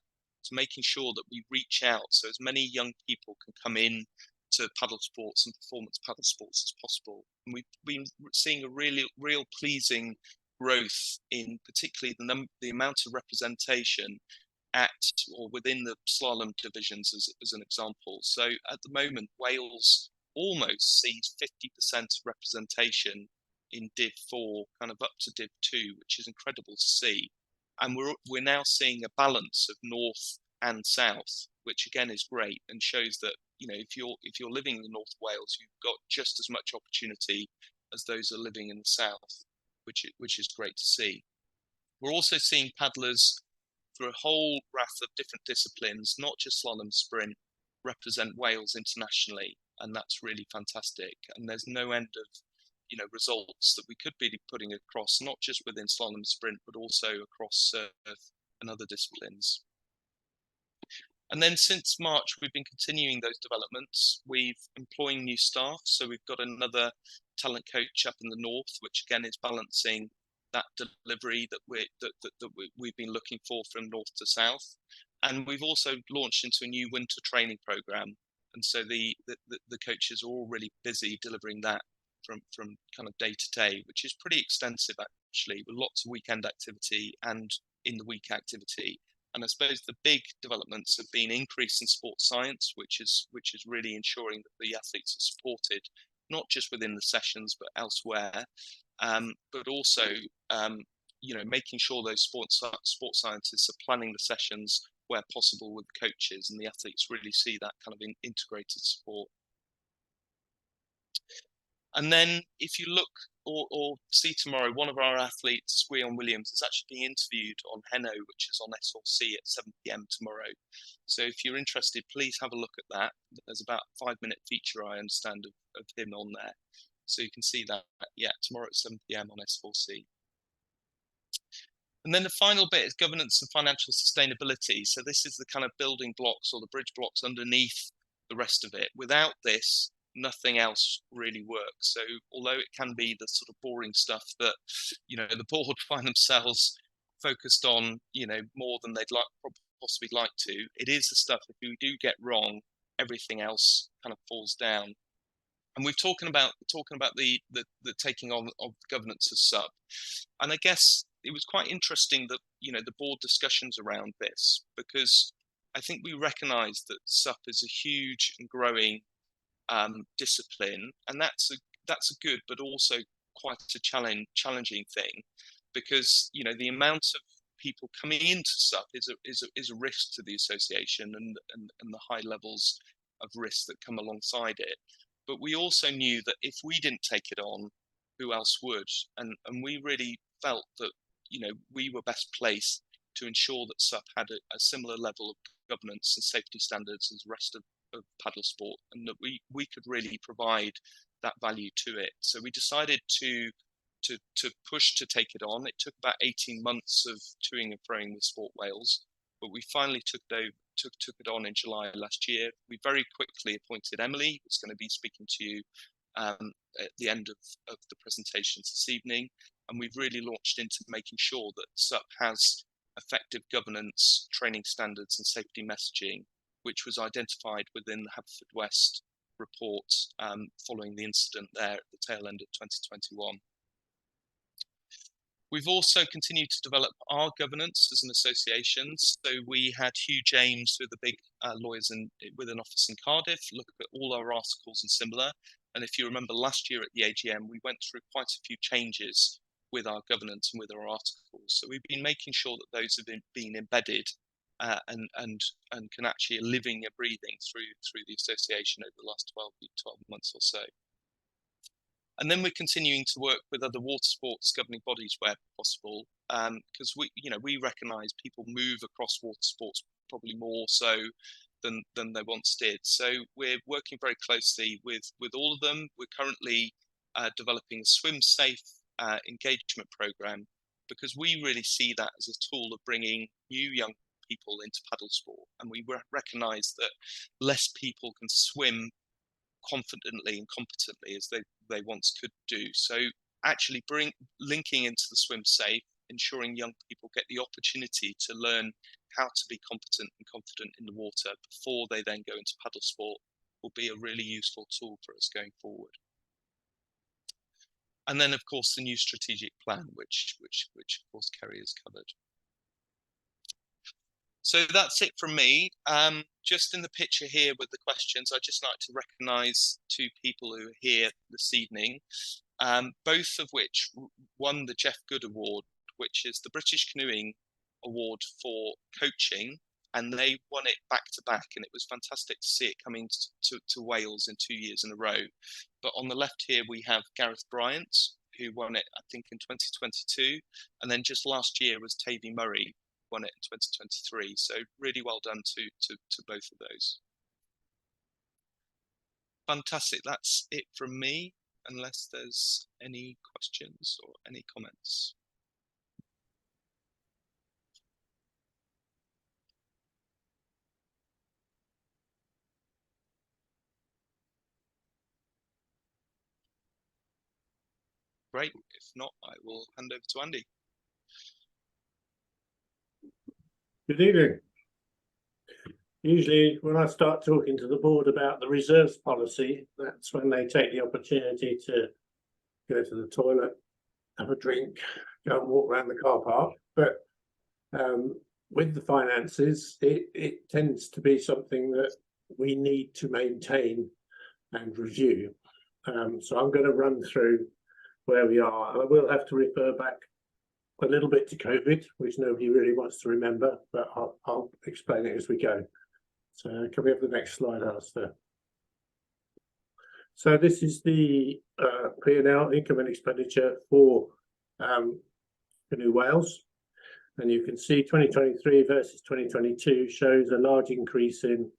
to making sure that we reach out so as many young people can come in to paddle sports and performance paddle sports as possible. And we've been seeing a real pleasing growth in particularly the amount of representation at or within the slalom divisions as an example. So at the moment, Wales almost sees 50% representation in Div 4, kind of up to Div 2, which is incredible to see. And we're now seeing a balance of north and south, which again is great and shows that, you know, if you're living in the North Wales, you've got just as much opportunity as those who are living in the south, which is great to see. We're also seeing paddlers through a whole raft of different disciplines, not just slalom sprint, represent Wales internationally, and that's really fantastic. And there's no end of, you know, results that we could be putting across, not just within slalom sprint, but also across surf and other disciplines. And then since March, we've been continuing those developments. We've employing new staff, so we've got another talent coach up in the north, which again is balancing that delivery that we've been looking for from north to south. And we've also launched into a new winter training program, and so the coaches are all really busy delivering that from kind of day to day, which is pretty extensive actually, with lots of weekend activity and in the week activity. And I suppose the big developments have been increase in sports science, which is really ensuring that the athletes are supported, not just within the sessions, but elsewhere. But also, you know, making sure those sports scientists are planning the sessions where possible with the coaches, and the athletes really see that kind of integrated support. And then if you look or see tomorrow, one of our athletes, Gwion Williams, is actually being interviewed on Canoe, which is on SLC at 7 p.m. tomorrow. So if you're interested, please have a look at that. There's about a 5-minute feature, I understand, of him on there. So you can see that, yeah, tomorrow at 7 p.m. on S4C. And then the final bit is governance and financial sustainability. So this is the kind of building blocks or the bridge blocks underneath the rest of it. Without this, nothing else really works. So although it can be the sort of boring stuff that, you know, the board find themselves focused on, you know, more than they'd possibly like to, it is the stuff that if we do get wrong, everything else kind of falls down. And we've talking about the taking on of governance as SUP, and I guess it was quite interesting that, you know, the board discussions around this, because I think we recognise that SUP is a huge and growing discipline, and that's a good but also quite a challenging thing, because, you know, the amount of people coming into SUP is a risk to the association, and the high levels of risk that come alongside it. But we also knew that if we didn't take it on, who else would? And we really felt that, you know, we were best placed to ensure that SUP had a similar level of governance and safety standards as the rest of paddle sport, and that we could really provide that value to it. So we decided to push to take it on. It took about 18 months of toing and froing with Sport Wales, but we finally took it on in July last year. We very quickly appointed Emily, who's going to be speaking to you at the end of the presentations this evening, and we've really launched into making sure that SUP has effective governance, training standards and safety messaging, which was identified within the Haverfordwest report following the incident there at the tail end of 2021. We've also continued to develop our governance as an association. So we had Hugh James, with the big lawyers with an office in Cardiff, look at all our articles and similar. And if you remember last year at the AGM, we went through quite a few changes with our governance and with our articles. So we've been making sure that those have been embedded and can actually living and breathing through the association over the last 12 months or so. And then we're continuing to work with other water sports governing bodies where possible, because we recognise people move across water sports probably more so than they once did. So we're working very closely with all of them. We're currently developing a swim safe engagement program, because we really see that as a tool of bringing new young people into paddle sport, and we recognise that less people can swim confidently and competently as they once could do. So actually linking into the swim safe, ensuring young people get the opportunity to learn how to be competent and confident in the water before they then go into paddle sport will be a really useful tool for us going forward. And then, of course, the new strategic plan, which of course Kerry has covered. So that's it from me. Just in the picture here with the questions, I'd just like to recognise 2 people who are here this evening, both of which won the Jeff Good Award, which is the British Canoeing Award for coaching, and they won it back to back, and it was fantastic to see it coming to Wales in 2 years in a row. But on the left here we have Gareth Bryant, who won it I think in 2022, and then just last year was Tavy Murray, won it in 2023. So really well done to both of those. Fantastic. That's it from me, unless there's any questions or any comments. Great. If not, I will hand over to Andy. Good evening. Usually when I start talking to the board about the reserves policy, that's when they take the opportunity to go to the toilet, have a drink, go and walk around the car park. But with the finances, it tends to be something that we need to maintain and review. So I'm going to run through where we are. I will have to refer back a little bit to COVID, which nobody really wants to remember, but I'll explain it as we go. So can we have the next slide, Alistair? So this is the P&L, income and expenditure for Canoe Wales. And you can see 2023 versus 2022 shows a large increase in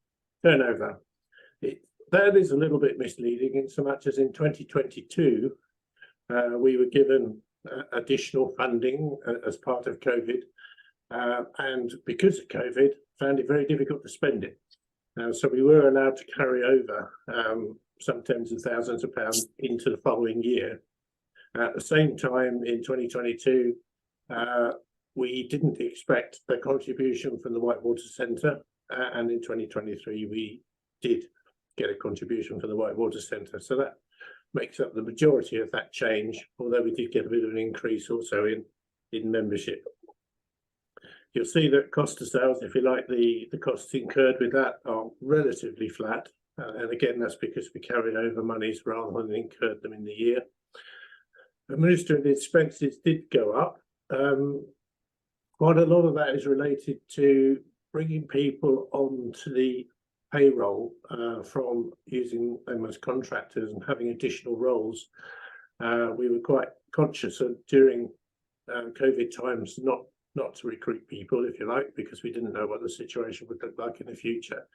turnover. That is a little bit misleading in so much as in 2022, we were given additional funding as part of COVID. And because of COVID, found it very difficult to spend it. So we were allowed to carry over some tens of thousands of pounds into the following year. At the same time, in 2022, we didn't expect the contribution from the Whitewater Centre, and in 2023 we did get a contribution from the Whitewater Centre. So that makes up the majority of that change, although we did get a bit of an increase also in membership. You'll see that cost of sales, if you like, the costs incurred with that are relatively flat. And again, that's because we carried over monies rather than incurred them in the year. Administrative expenses did go up. Quite a lot of that is related to bringing people onto the payroll from using them as contractors and having additional roles. We were quite conscious of during COVID times not to recruit people, if you like, because we didn't know what the situation would look like in the future.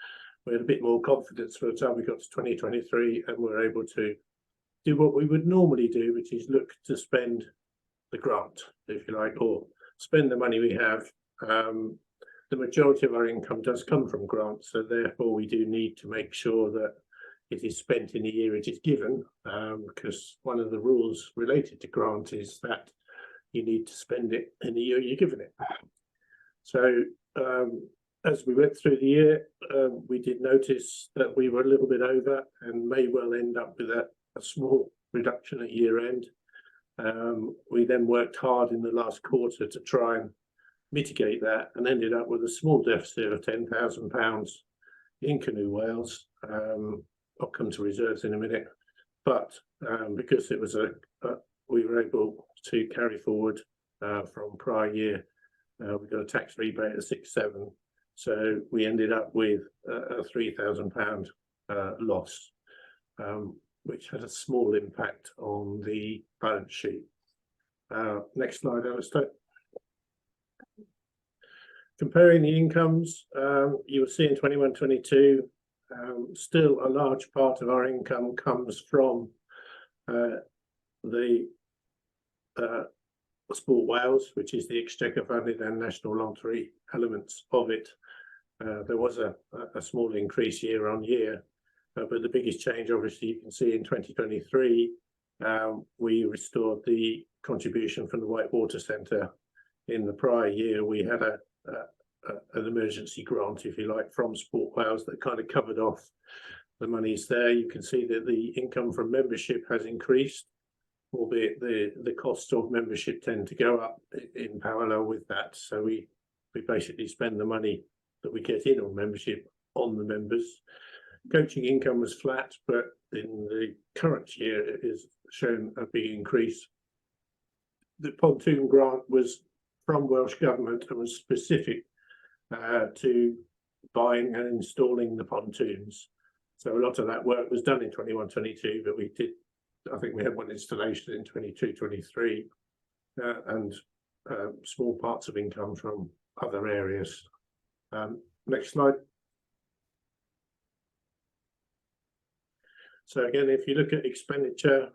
We had a bit more confidence by the time we got to 2023, and we were able to do what we would normally do, which is look to spend the grant, if you like, or spend the money we have. The majority of our income does come from grants, so therefore we do need to make sure that it is spent in the year it is given, because one of the rules related to grant is that you need to spend it in the year you're given it. So as we went through the year, we did notice that we were a little bit over and may well end up with a small reduction at year end. We then worked hard in the last quarter to try and mitigate that, and ended up with a small deficit of £10,000 in Canoe Wales. I'll come to reserves in a minute, but because it was we were able to carry forward from prior year, we got a tax rebate of 6,700, so we ended up with a £3,000 loss, which had a small impact on the balance sheet. Next slide, Alistair. Comparing the incomes, you will see in 21-22, still a large part of our income comes from the Sport Wales, which is the Exchequer funded and National Lottery elements of it. There was a small increase year on year, but the biggest change, obviously, you can see in 2023, we restored the contribution from the Whitewater Centre. In the prior year, we had an emergency grant, if you like, from Sport Wales that kind of covered off the monies there. You can see that the income from membership has increased. albeit the costs of membership tend to go up in parallel with that. So we basically spend the money that we get in on membership on the members. Coaching income was flat, but in the current year it has shown a big increase. The pontoon grant was from Welsh Government and was specific to buying and installing the pontoons. So a lot of that work was done in 21-22, but we did, I think we had one installation in 22-23 and small parts of income from other areas. Next slide. So again, if you look at expenditure,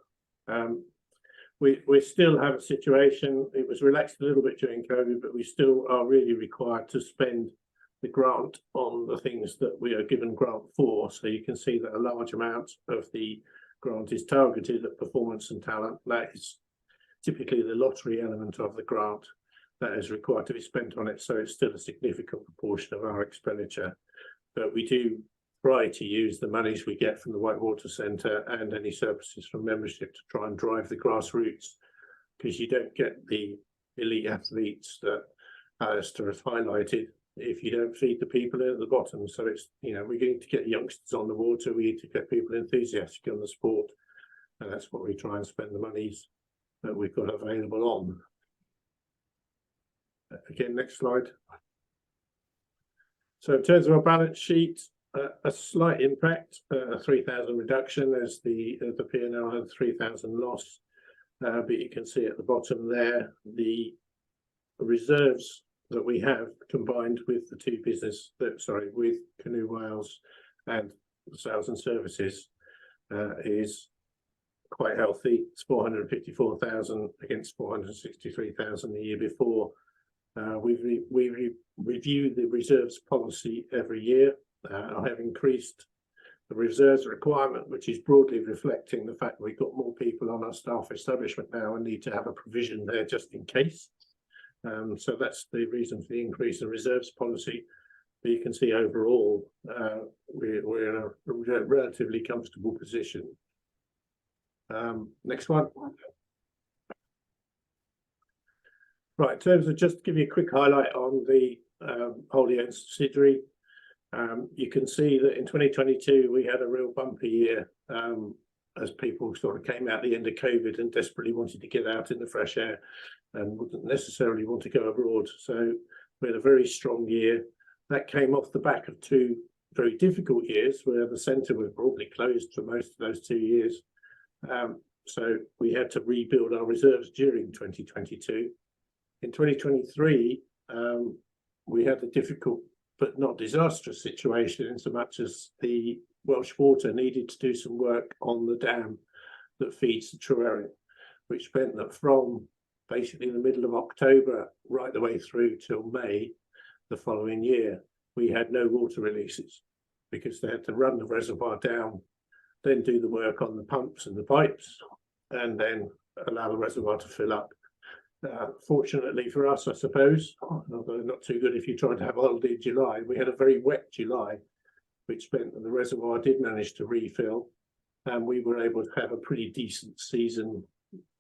we still have a situation, it was relaxed a little bit during COVID, but we still are really required to spend the grant on the things that we are given grant for. So you can see that a large amount of the grant is targeted at performance and talent. That is typically the lottery element of the grant that is required to be spent on it. So it's still a significant proportion of our expenditure, but we do try to use the monies we get from the Whitewater Centre and any surpluses from membership to try and drive the grassroots, because you don't get the elite athletes that Alistair has highlighted if you don't feed the people at the bottom. So it's, you know, we need to get youngsters on the water, we need to get people enthusiastic on the sport, and that's what we try and spend the monies that we've got available on. Again, next slide. So in terms of our balance sheet, a slight impact, a 3,000 reduction as the P&L had 3,000 loss, but you can see at the bottom there the reserves that we have combined with the two business, with Canoe Wales and the sales and services is quite healthy. It's 454,000 against 463,000 the year before. We review the reserves policy every year. I have increased the reserves requirement, which is broadly reflecting the fact we've got more people on our staff establishment now and need to have a provision there just in case. So that's the reason for the increase in reserves policy. But you can see overall we're in a relatively comfortable position. Next one. Right, in terms of just to give you a quick highlight on the wholly owned subsidiary, you can see that in 2022 we had a real bumpy year as people sort of came out the end of COVID and desperately wanted to get out in the fresh air and wouldn't necessarily want to go abroad. So we had a very strong year. That came off the back of two very difficult years where the centre was broadly closed for most of those 2 years. So we had to rebuild our reserves during 2022. In 2023, we had a difficult but not disastrous situation in so much as the Welsh Water needed to do some work on the dam that feeds the Trewerin, which meant that from basically the middle of October right the way through till May the following year, we had no water releases because they had to run the reservoir down, then do the work on the pumps and the pipes, and then allow the reservoir to fill up. Fortunately for us, I suppose, although not too good if you tried to have a holiday in July, we had a very wet July, which meant that the reservoir did manage to refill, and we were able to have a pretty decent season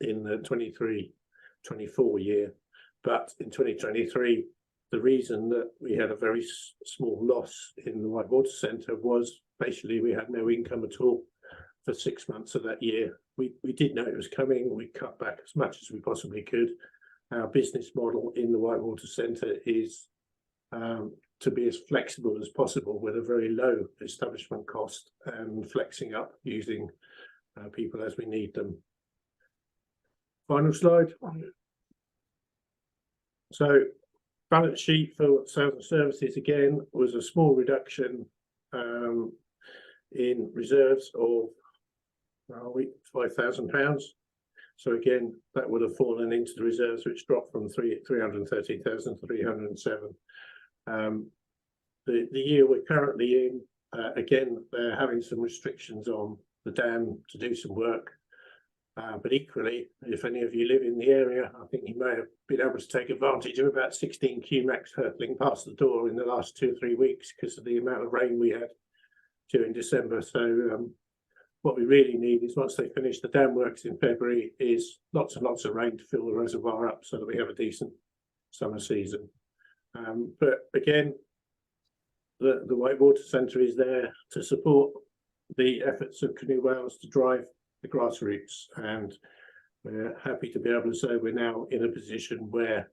in the 23-24 year. But in 2023, the reason that we had a very small loss in the Whitewater Centre was basically we had no income at all for 6 months of that year. We did know it was coming. We cut back as much as we possibly could. Our business model in the Whitewater Centre is to be as flexible as possible with a very low establishment cost and flexing up using people as we need them. Final slide. So balance sheet for sales and services again was a small reduction in reserves of £5,000. So again, that would have fallen into the reserves, which dropped from 313,000 to 307. The year we're currently in, again, they're having some restrictions on the dam to do some work. But equally, if any of you live in the area, I think you may have been able to take advantage of about 16 QMAX hurtling past the door in the last 2 or 3 weeks because of the amount of rain we had during December. So what we really need is, once they finish the dam works in February, is lots and lots of rain to fill the reservoir up so that we have a decent summer season. But again, the Whitewater Centre is there to support the efforts of Canoe Wales to drive the grassroots, and we're happy to be able to say we're now in a position where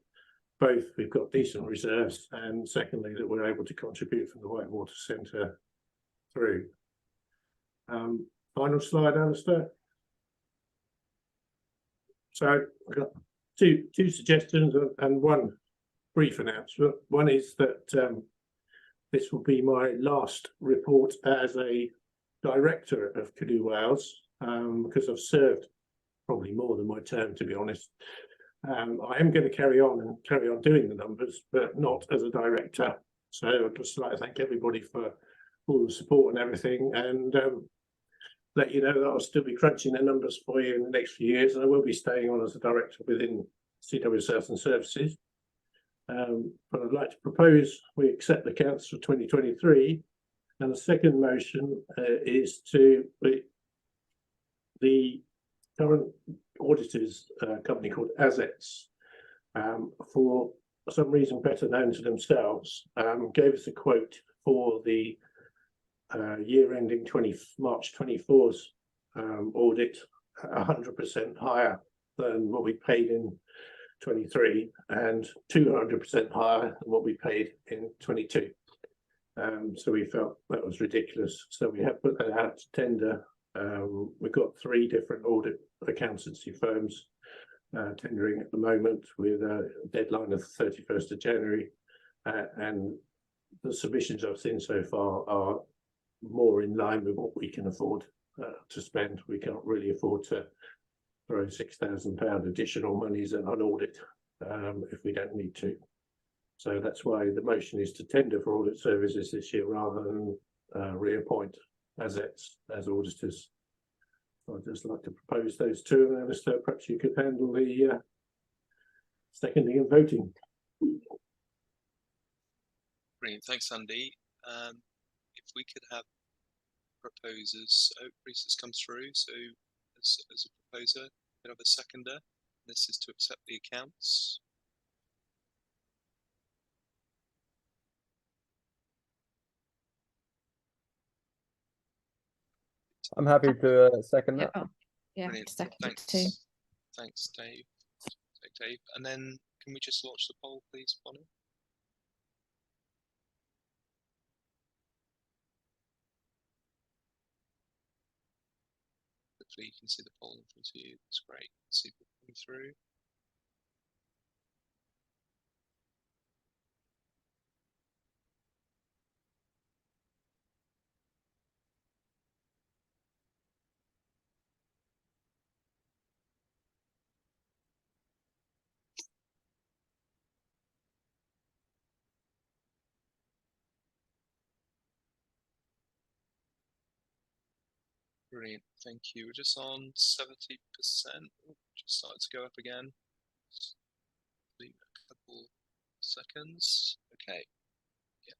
both we've got decent reserves, and secondly that we're able to contribute from the Whitewater Centre through. Final slide, Alistair. So I've got two suggestions and one brief announcement. One is that this will be my last report as a director of Canoe Wales, because I've served probably more than my term, to be honest. I am going to carry on doing the numbers, but not as a director. So I'd just like to thank everybody for all the support and everything, and let you know that I'll still be crunching the numbers for you in the next few years, and I will be staying on as a director within CW Sales and Services. But I'd like to propose we accept the accounts for 2023, and the second motion is to the current auditors company called Assets, for some reason better known to themselves, gave us a quote for the year ending March 24's audit, 100% higher than what we paid in 23 and 200% higher than what we paid in 22. So we felt that was ridiculous. So we have put that out to tender. We've got 3 different audit accountancy firms tendering at the moment, with a deadline of the 31st of January. And the submissions I've seen so far are more in line with what we can afford to spend. We can't really afford to throw £6,000 additional monies in an audit if we don't need to. So that's why the motion is to tender for audit services this year rather than reappoint Assets as auditors. So I'd just like to propose those two, and Alistair, perhaps you could handle the seconding and voting. Brilliant, thanks, Andy. If we could have proposers, Reese has come through, so as a proposer, we could have a seconder. This is to accept the accounts. I'm happy to second that. Yeah, Brilliant. second Thanks. too. Thanks, Dave. Dave. And then can we just launch the poll, please, Bonnie? Hopefully you can see the poll in front of you. It's great. See people coming through. Brilliant, thank you. We're just on 70%. Just started to go up again. Just leave a couple seconds. Okay. Yeah.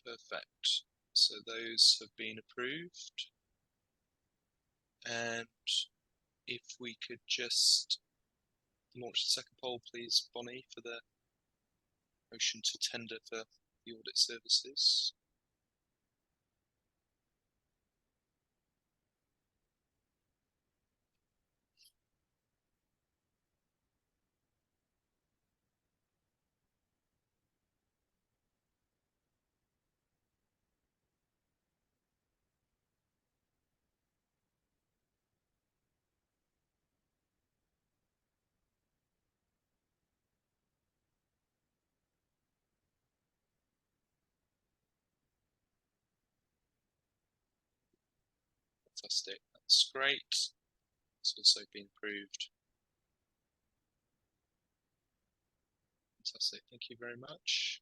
Perfect. So those have been approved. And if we could just launch the second poll, please, Bonnie, for the motion to tender for the audit services. Fantastic, that's great. It's also been approved. Fantastic, thank you very much.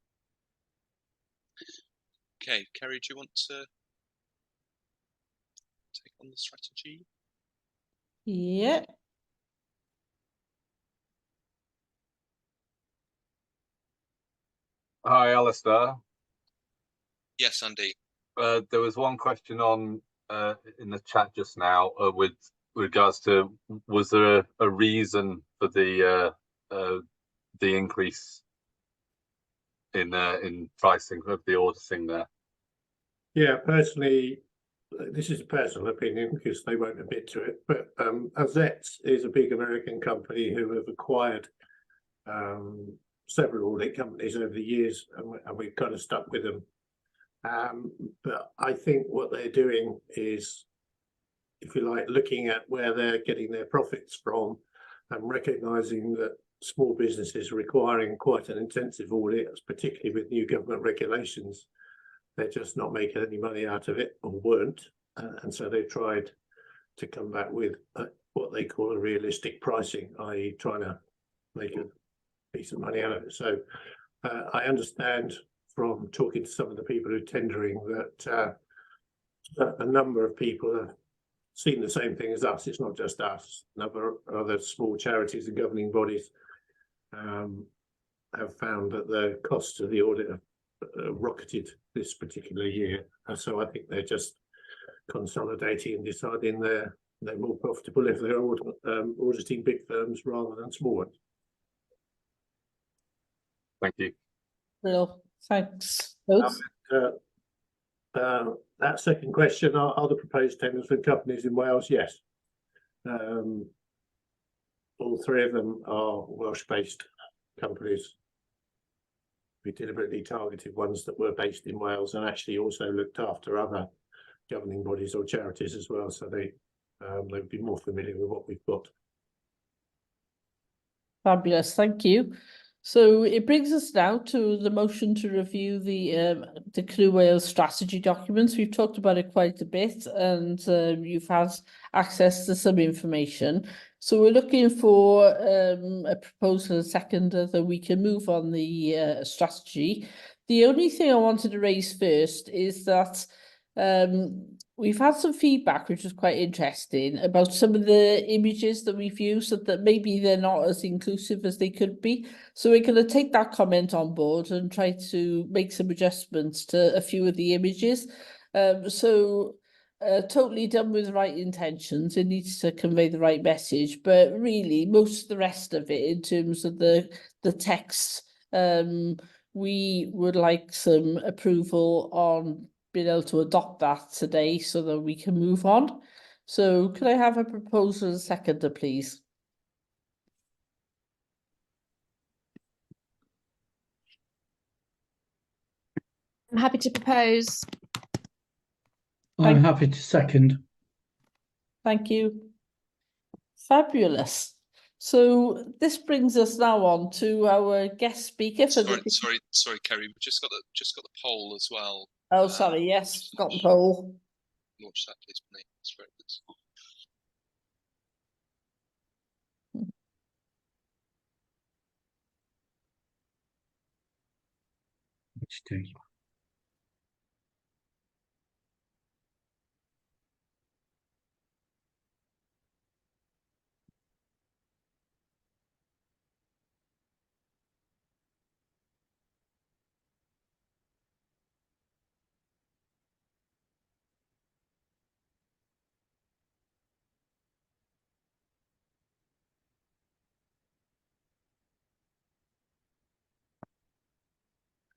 Okay, Kerry, do you want to take on the strategy? Yeah. Hi, Alistair. Yes, Andy. There was one question on in the chat just now with regards to, was there a reason for the increase in pricing of the auditing there? Yeah, personally, this is a personal opinion because they won't admit to it, but Azets is a big American company who have acquired several audit companies over the years, and we've kind of stuck with them. But I think what they're doing is, if you like, looking at where they're getting their profits from and recognising that small businesses requiring quite an intensive audit, particularly with new government regulations, they're just not making any money out of it, or weren't, and so they've tried to come back with what they call a realistic pricing, i.e. trying to make a decent money out of it. So I understand from talking to some of the people who are tendering that a number of people have seen the same thing as us. It's not just us. Other small charities and governing bodies have found that the costs of the audit have rocketed this particular year. So I think they're just consolidating and deciding they're more profitable if they're auditing big firms rather than small ones. Thank you. Real, thanks. That second question, are the proposed tenders for companies in Wales? Yes. All three of them are Welsh-based companies. We deliberately targeted ones that were based in Wales and actually also looked after other governing bodies or charities as well, so they would be more familiar with what we've got. Fabulous, thank you. So it brings us now to the motion to review the Canoe Wales strategy documents. We've talked about it quite a bit, and you've had access to some information. So we're looking for a proposal and seconder that we can move on the strategy. The only thing I wanted to raise first is that we've had some feedback, which was quite interesting, about some of the images that we've used, that maybe they're not as inclusive as they could be. So we're going to take that comment on board and try to make some adjustments to a few of the images. Totally done with the right intentions. It needs to convey the right message, but really most of the rest of it, in terms of the text, we would like some approval on being able to adopt that today so that we can move on. So could I have a proposal and seconder, please? I'm happy to propose. I'm happy to second. Thank you. Fabulous. So this brings us now on to our guest speaker for sorry, Kerry. We've just got the poll as well. Oh, sorry. Yes, got the poll. Launch that, please, Penny. That's very good. Which do?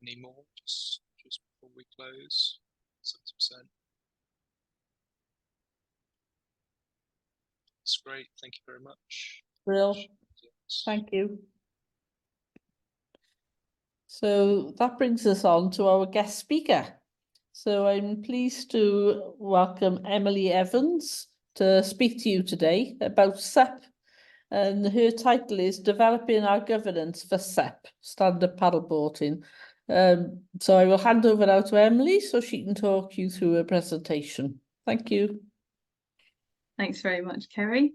Any more? Just before we close. 70%. That's great. Thank you very much. Real. Thank you. So that brings us on to our guest speaker. So I'm pleased to welcome Emily Evans to speak to you today about SUP. And her title is Developing Our Governance for SUP, Standard Paddleboarding. So I will hand over now to Emily so she can talk you through her presentation. Thank you. Thanks very much, Kerry.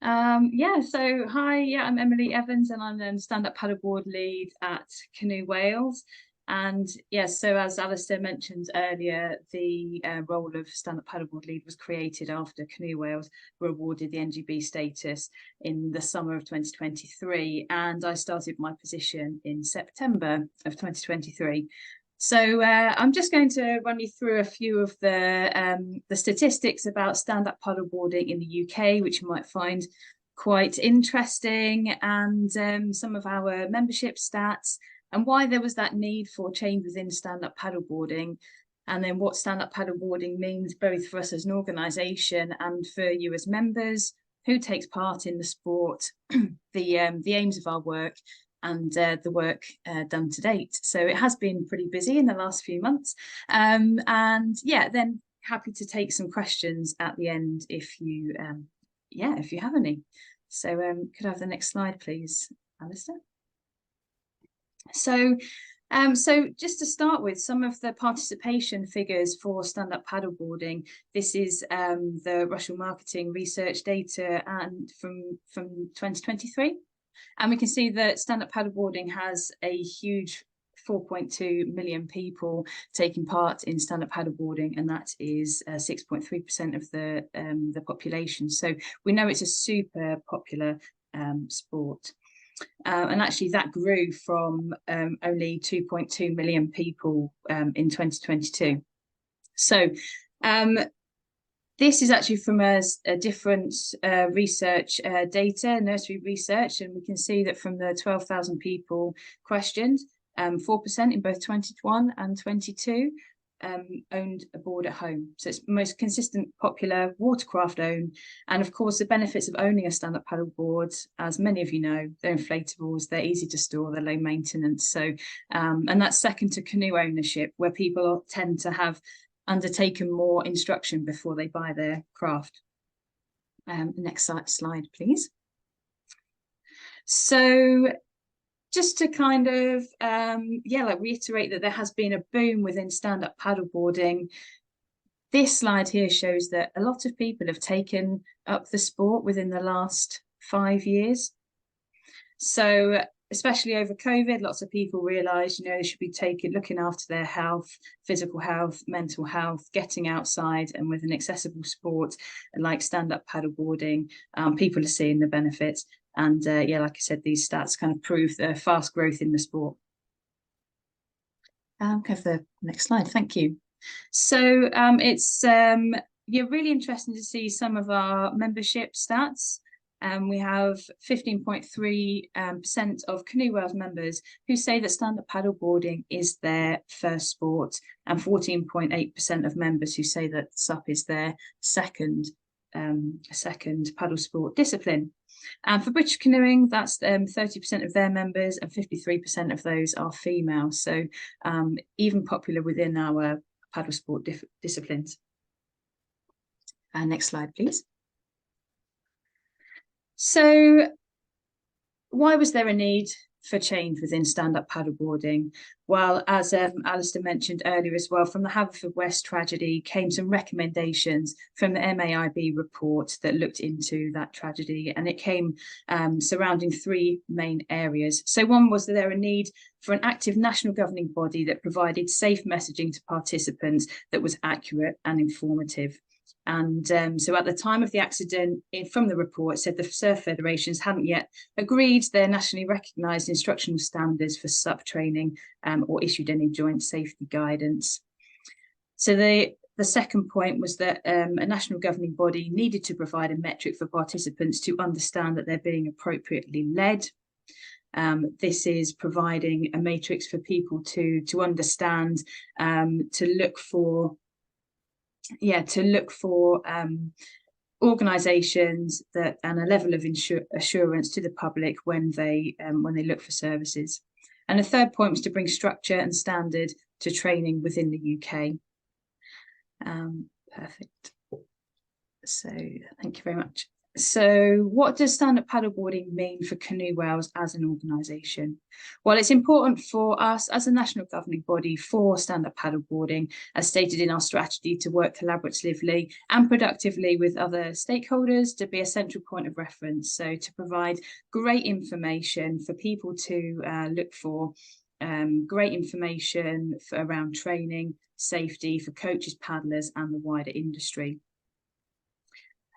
I'm Emily Evans and I'm the stand-up paddleboard lead at Canoe Wales. And yes, so as Alistair mentioned earlier, the role of stand-up paddleboard lead was created after Canoe Wales were awarded the NGB status in the summer of 2023. And I started my position in September of 2023. So I'm just going to run you through a few of the statistics about stand-up paddleboarding in the UK, which you might find quite interesting, and some of our membership stats and why there was that need for change within stand-up paddleboarding, and then what stand-up paddleboarding means both for us as an organisation and for you as members, who takes part in the sport, the aims of our work, and the work done to date. So it has been pretty busy in the last few months, and yeah, then happy to take some questions at the end if you if you have any. So could I have the next slide, please, Alistair? So just to start with, some of the participation figures for stand-up paddleboarding. This is the Russell Marketing Research data and from 2023. And we can see that stand-up paddleboarding has a huge 4.2 million people taking part in stand-up paddleboarding, and that is 6.3% of the population. So we know it's a super popular sport. And actually that grew from only 2.2 million people in 2022. So this is actually from a different research data, nursery research, and we can see that from the 12,000 people questioned, 4% in both 21 and 22 owned a board at home. So it's most consistent, popular, watercraft owned. And of course, the benefits of owning a stand-up paddle board, as many of you know, they're inflatables, they're easy to store, they're low maintenance. So, and that's second to canoe ownership, where people tend to have undertaken more instruction before they buy their craft. Next slide, please. So just to kind of reiterate that there has been a boom within stand-up paddleboarding. This slide here shows that a lot of people have taken up the sport within the last 5 years. So especially over COVID, lots of people realised, they should be looking after their health, physical health, mental health, getting outside, and with an accessible sport like stand-up paddleboarding, people are seeing the benefits. And like I said, these stats kind of prove the fast growth in the sport. Can I have the next slide? Thank you. So it's really interesting to see some of our membership stats. We have 15.3% of Canoe Wales members who say that stand-up paddleboarding is their first sport, and 14.8% of members who say that SUP is their second paddle sport discipline. And for British canoeing, that's 30% of their members, and 53% of those are female. So even popular within our paddle sport disciplines. Next slide, please. So why was there a need for change within stand-up paddleboarding? Well, as Alistair mentioned earlier as well, from the Haverfordwest tragedy came some recommendations from the MAIB report that looked into that tragedy, and it came surrounding 3 main areas. So one was that there a need for an active national governing body that provided safe messaging to participants that was accurate and informative. And so at the time of the accident, from the report, it said the surf federations hadn't yet agreed their nationally recognised instructional standards for SUP training or issued any joint safety guidance. So the second point was that a national governing body needed to provide a metric for participants to understand that they're being appropriately led. This is providing a matrix for people to understand, to look for organisations that and a level of assurance to the public when they look for services. And the third point was to bring structure and standard to training within the UK. Perfect. So thank you very much. So what does stand-up paddleboarding mean for Canoe Wales as an organisation? Well, it's important for us as a national governing body for stand-up paddleboarding, as stated in our strategy, to work collaboratively and productively with other stakeholders to be a central point of reference. So to provide great information for people to look for, great information around training, safety for coaches, paddlers and the wider industry.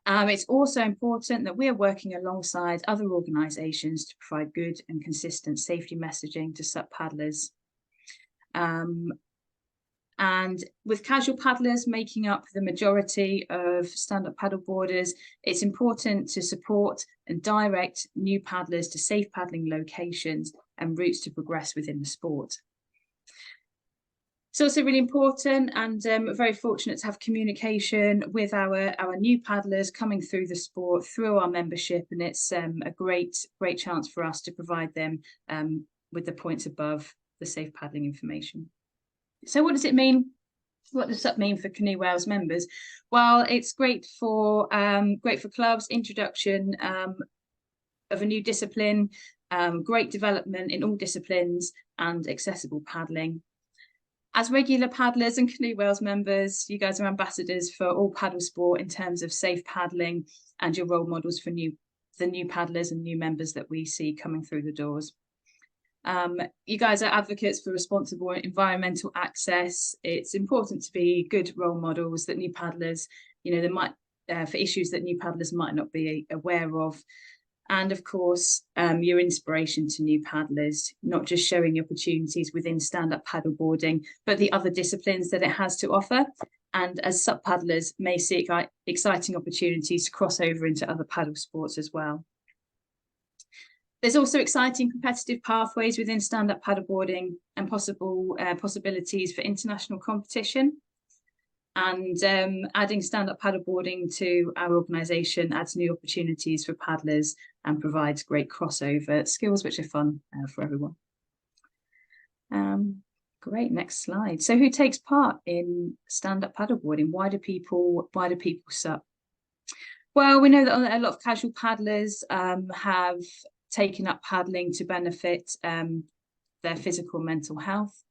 It's also important that we're working alongside other organisations to provide good and consistent safety messaging to SUP paddlers. And with casual paddlers making up the majority of stand-up paddleboarders, it's important to support and direct new paddlers to safe paddling locations and routes to progress within the sport. It's also really important, and we're very fortunate to have communication with our new paddlers coming through the sport, through our membership, and it's a great chance for us to provide them with the points above the safe paddling information. So what does it mean? What does SUP mean for Canoe Wales members? Well, it's great for clubs, introduction of a new discipline, great development in all disciplines, and accessible paddling. As regular paddlers and Canoe Wales members, you guys are ambassadors for all paddle sport in terms of safe paddling, and you're role models for the new paddlers and new members that we see coming through the doors. You guys are advocates for responsible environmental access. It's important to be good role models that new paddlers, they might, for issues that new paddlers might not be aware of. And of course, your inspiration to new paddlers, not just showing the opportunities within stand-up paddleboarding, but the other disciplines that it has to offer. And as SUP paddlers may seek exciting opportunities to cross over into other paddle sports as well. There's also exciting competitive pathways within stand-up paddleboarding and possibilities for international competition. And adding stand-up paddleboarding to our organisation adds new opportunities for paddlers and provides great crossover skills, which are fun for everyone. Great, next slide. So who takes part in stand-up paddleboarding? Why do people SUP? Well, we know that a lot of casual paddlers have taken up paddling to benefit their physical and mental health.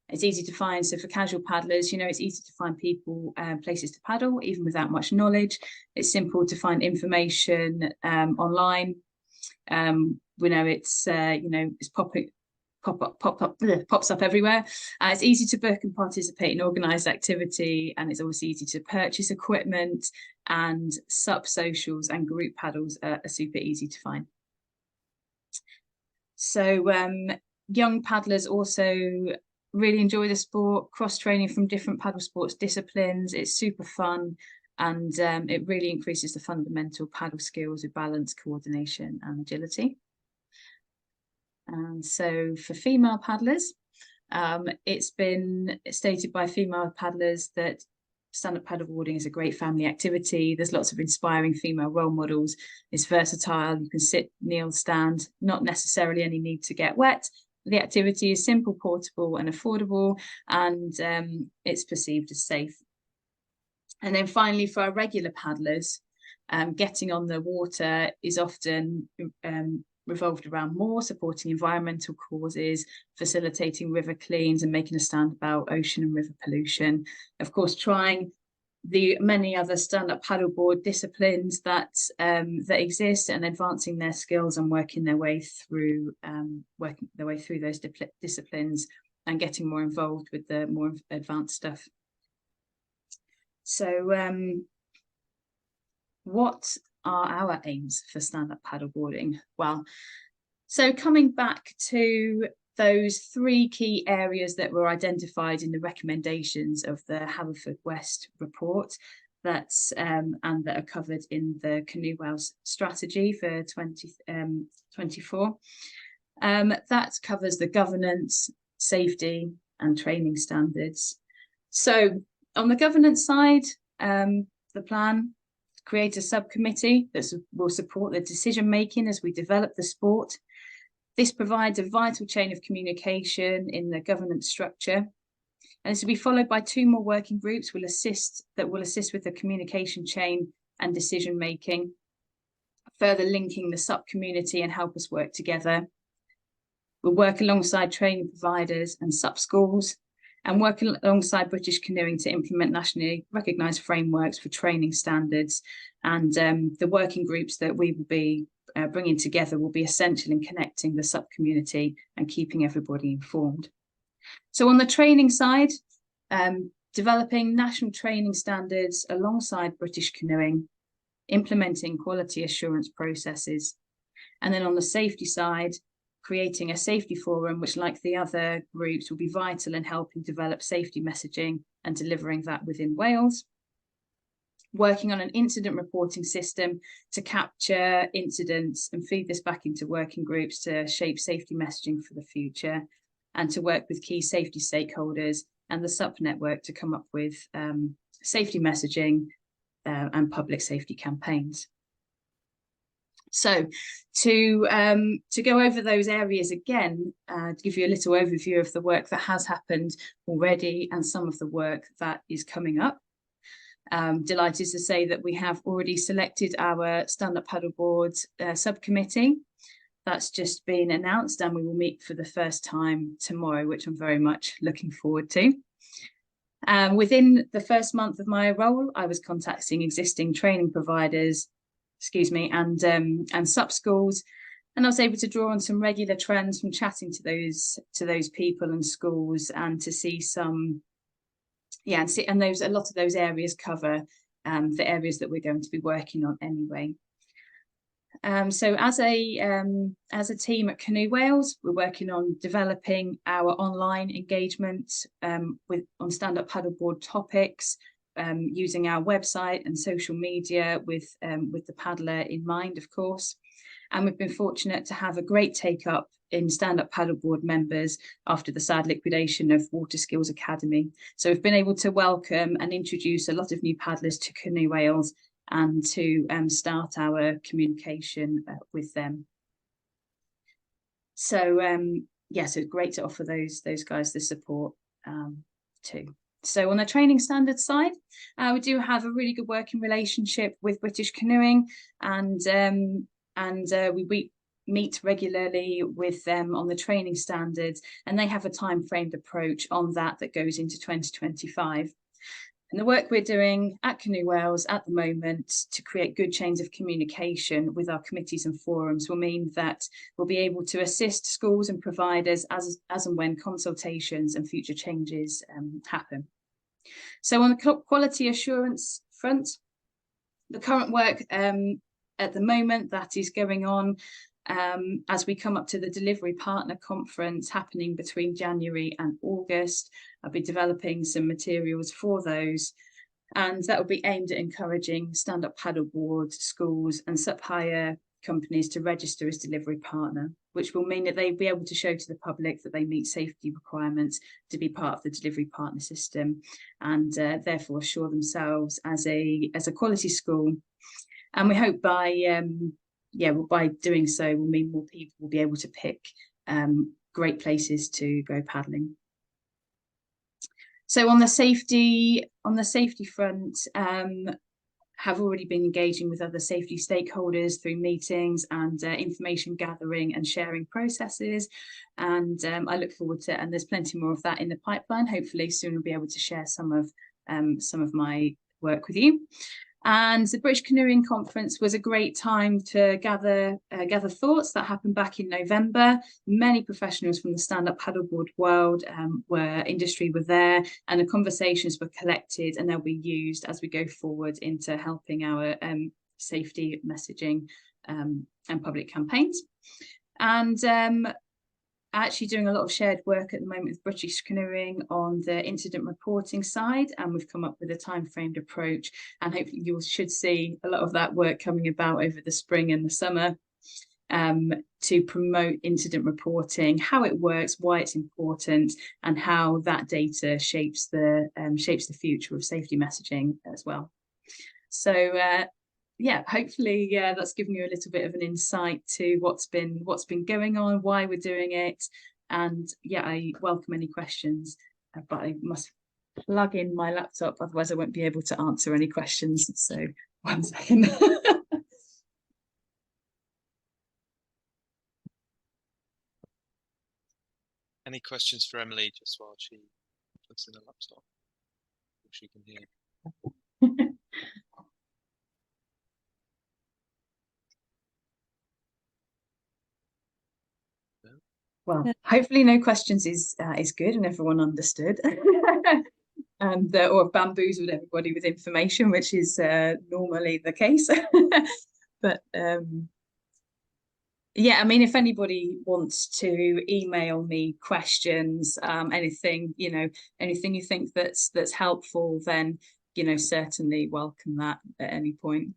It's easy to find, so for casual paddlers, it's easy to find people, places to paddle, even without much knowledge. It's simple to find information online. We know it's pops up everywhere. It's easy to book and participate in organised activity, and it's also easy to purchase equipment, and SUP socials and group paddles are super easy to find. So young paddlers also really enjoy the sport, cross-training from different paddle sports disciplines. It's super fun, and it really increases the fundamental paddle skills of balance, coordination and agility. And so for female paddlers, it's been stated by female paddlers that stand-up paddleboarding is a great family activity. There's lots of inspiring female role models. It's versatile. You can sit, kneel, stand, not necessarily any need to get wet. The activity is simple, portable and affordable, and it's perceived as safe. And then finally, for our regular paddlers, getting on the water is often revolved around more supporting environmental causes, facilitating river cleans and making a stand about ocean and river pollution. Of course, trying the many other stand-up paddleboard disciplines that exist, and advancing their skills and working their way through those disciplines and getting more involved with the more advanced stuff. So what are our aims for stand-up paddleboarding? Well, so coming back to those 3 key areas that were identified in the recommendations of the Haverfordwest report, and that are covered in the Canoe Wales strategy for 2024. That covers the governance, safety and training standards. So on the governance side, the plan: create a subcommittee that will support the decision making as we develop the sport. This provides a vital chain of communication in the governance structure, and this will be followed by 2 more working groups that will assist with the communication chain and decision making, further linking the SUP community and help us work together. We'll work alongside training providers and SUP schools, and work alongside British Canoeing to implement nationally recognised frameworks for training standards. And the working groups that we will be bringing together will be essential in connecting the SUP community and keeping everybody informed. So on the training side, developing national training standards alongside British Canoeing, implementing quality assurance processes. And then on the safety side, creating a safety forum, which, like the other groups, will be vital in helping develop safety messaging and delivering that within Wales. Working on an incident reporting system to capture incidents and feed this back into working groups to shape safety messaging for the future, and to work with key safety stakeholders and the SUP network to come up with safety messaging and public safety campaigns. So to go over those areas again, to give you a little overview of the work that has happened already and some of the work that is coming up. Delighted to say that we have already selected our stand-up paddleboard subcommittee. That's just been announced, and we will meet for the first time tomorrow, which I'm very much looking forward to. Within the first month of my role, I was contacting existing training providers, and SUP schools, and I was able to draw on some regular trends from chatting to those people and schools, and to see some, a lot of those areas cover the areas that we're going to be working on anyway. So as a team at Canoe Wales, we're working on developing our online engagement on stand-up paddleboard topics, using our website and social media with the paddler in mind, of course. And we've been fortunate to have a great take-up in stand-up paddleboard members after the sad liquidation of Water Skills Academy. So we've been able to welcome and introduce a lot of new paddlers to Canoe Wales, and to start our communication with them. So so great to offer those guys the support too. So on the training standards side, we do have a really good working relationship with British Canoeing, and we meet regularly with them on the training standards, and they have a time-framed approach on that goes into 2025. And the work we're doing at Canoe Wales at the moment to create good chains of communication with our committees and forums will mean that we'll be able to assist schools and providers as and when consultations and future changes happen. So on the quality assurance front, the current work at the moment that is going on as we come up to the Delivery Partner Conference happening between January and August. I'll be developing some materials for those, and that will be aimed at encouraging stand-up paddleboard schools and SUP hire companies to register as delivery partner, which will mean that they'll be able to show to the public that they meet safety requirements to be part of the delivery partner system, and therefore assure themselves as a quality school. And we hope by doing so will mean more people will be able to pick great places to go paddling. So on the safety front, have already been engaging with other safety stakeholders through meetings and information gathering and sharing processes, and I look forward to, and there's plenty more of that in the pipeline. Hopefully soon we'll be able to share some of my work with you. And the British Canoeing Conference was a great time to gather thoughts. That happened back in November. Many professionals from the stand-up paddleboard world industry were there, and the conversations were collected, and they'll be used as we go forward into helping our safety messaging and public campaigns. And actually doing a lot of shared work at the moment with British Canoeing on the incident reporting side, and we've come up with a time-framed approach, and hopefully you should see a lot of that work coming about over the spring and the summer to promote incident reporting, how it works, why it's important, and how that data shapes the future of safety messaging as well. So hopefully that's given you a little bit of an insight to what's been going on, why we're doing it, and I welcome any questions, but I must plug in my laptop, otherwise I won't be able to answer any questions. So 1 second. Any questions for Emily just while she plugs in the laptop? If she can hear. Well, hopefully no questions is good and everyone understood. And or bamboozled everybody with information, which is normally the case. But yeah, I mean, if anybody wants to email me questions, anything, anything you think that's helpful, then, certainly welcome that at any point.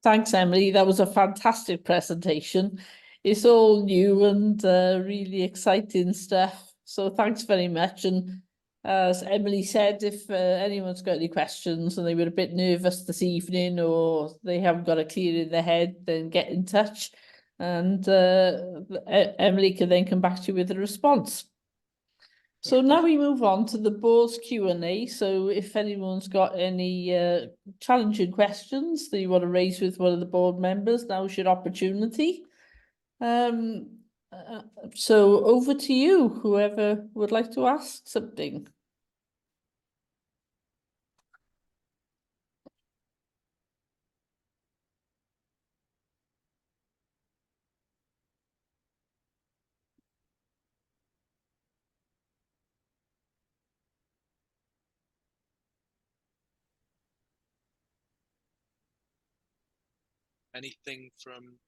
Thanks, Emily. That was a fantastic presentation. It's all new and really exciting stuff. So thanks very much. And as Emily said, if anyone's got any questions and they were a bit nervous this evening or they haven't got it clear in their head, then get in touch. And Emily can then come back to you with a response. So now we move on to the board's Q&A. So if anyone's got any challenging questions that you want to raise with one of the board members, now's your opportunity. So over to you, whoever would like to ask something. Anything from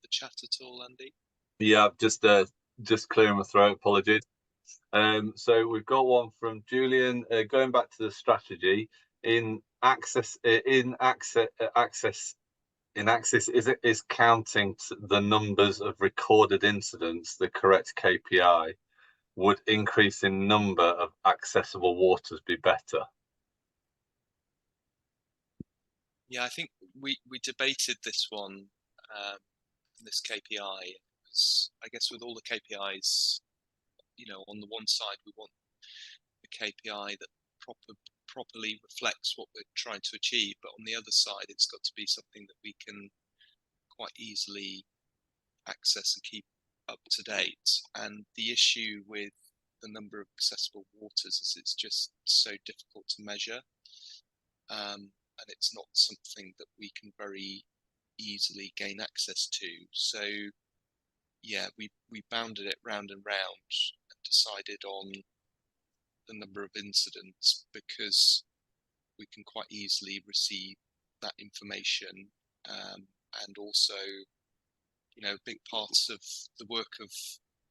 the chat at all, Andy? Yeah, just clearing my throat. Apologies. So we've got one from Julian. Going back to the strategy in access, is counting the numbers of recorded incidents the correct KPI? Would increase in number of accessible waters be better? Yeah, I think we debated this one, this KPI. Because I guess with all the KPIs, on the one side we want a KPI that properly reflects what we're trying to achieve, but on the other side, it's got to be something that we can quite easily access and keep up to date. And the issue with the number of accessible waters is it's just so difficult to measure. And it's not something that we can very easily gain access to. So yeah, we bounded it round and round and decided on the number of incidents because we can quite easily receive that information. And also, big parts of the work of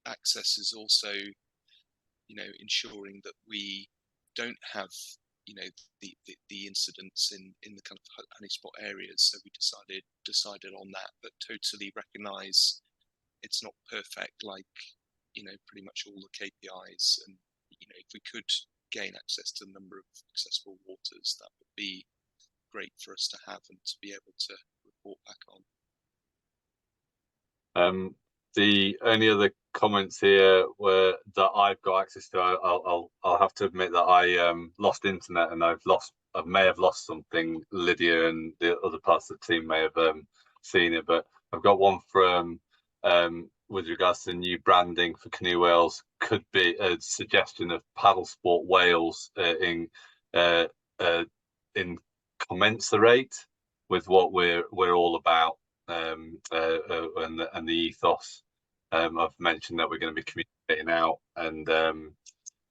access is also, ensuring that we don't have the incidents in the kind of honey spot areas. So we decided on that, but totally recognise it's not perfect like pretty much all the KPIs. And if we could gain access to the number of accessible waters, that would be great for us to have and to be able to report back on. The only other comments here were that I've got access to. I'll have to admit that I lost internet and I may have lost something. Lydia and the other parts of the team may have seen it, but I've got one from with regards to new branding for Canoe Wales. Could be a suggestion of Paddle Sport Wales in commensurate with what we're all about. And the ethos. I've mentioned that we're going to be communicating out, and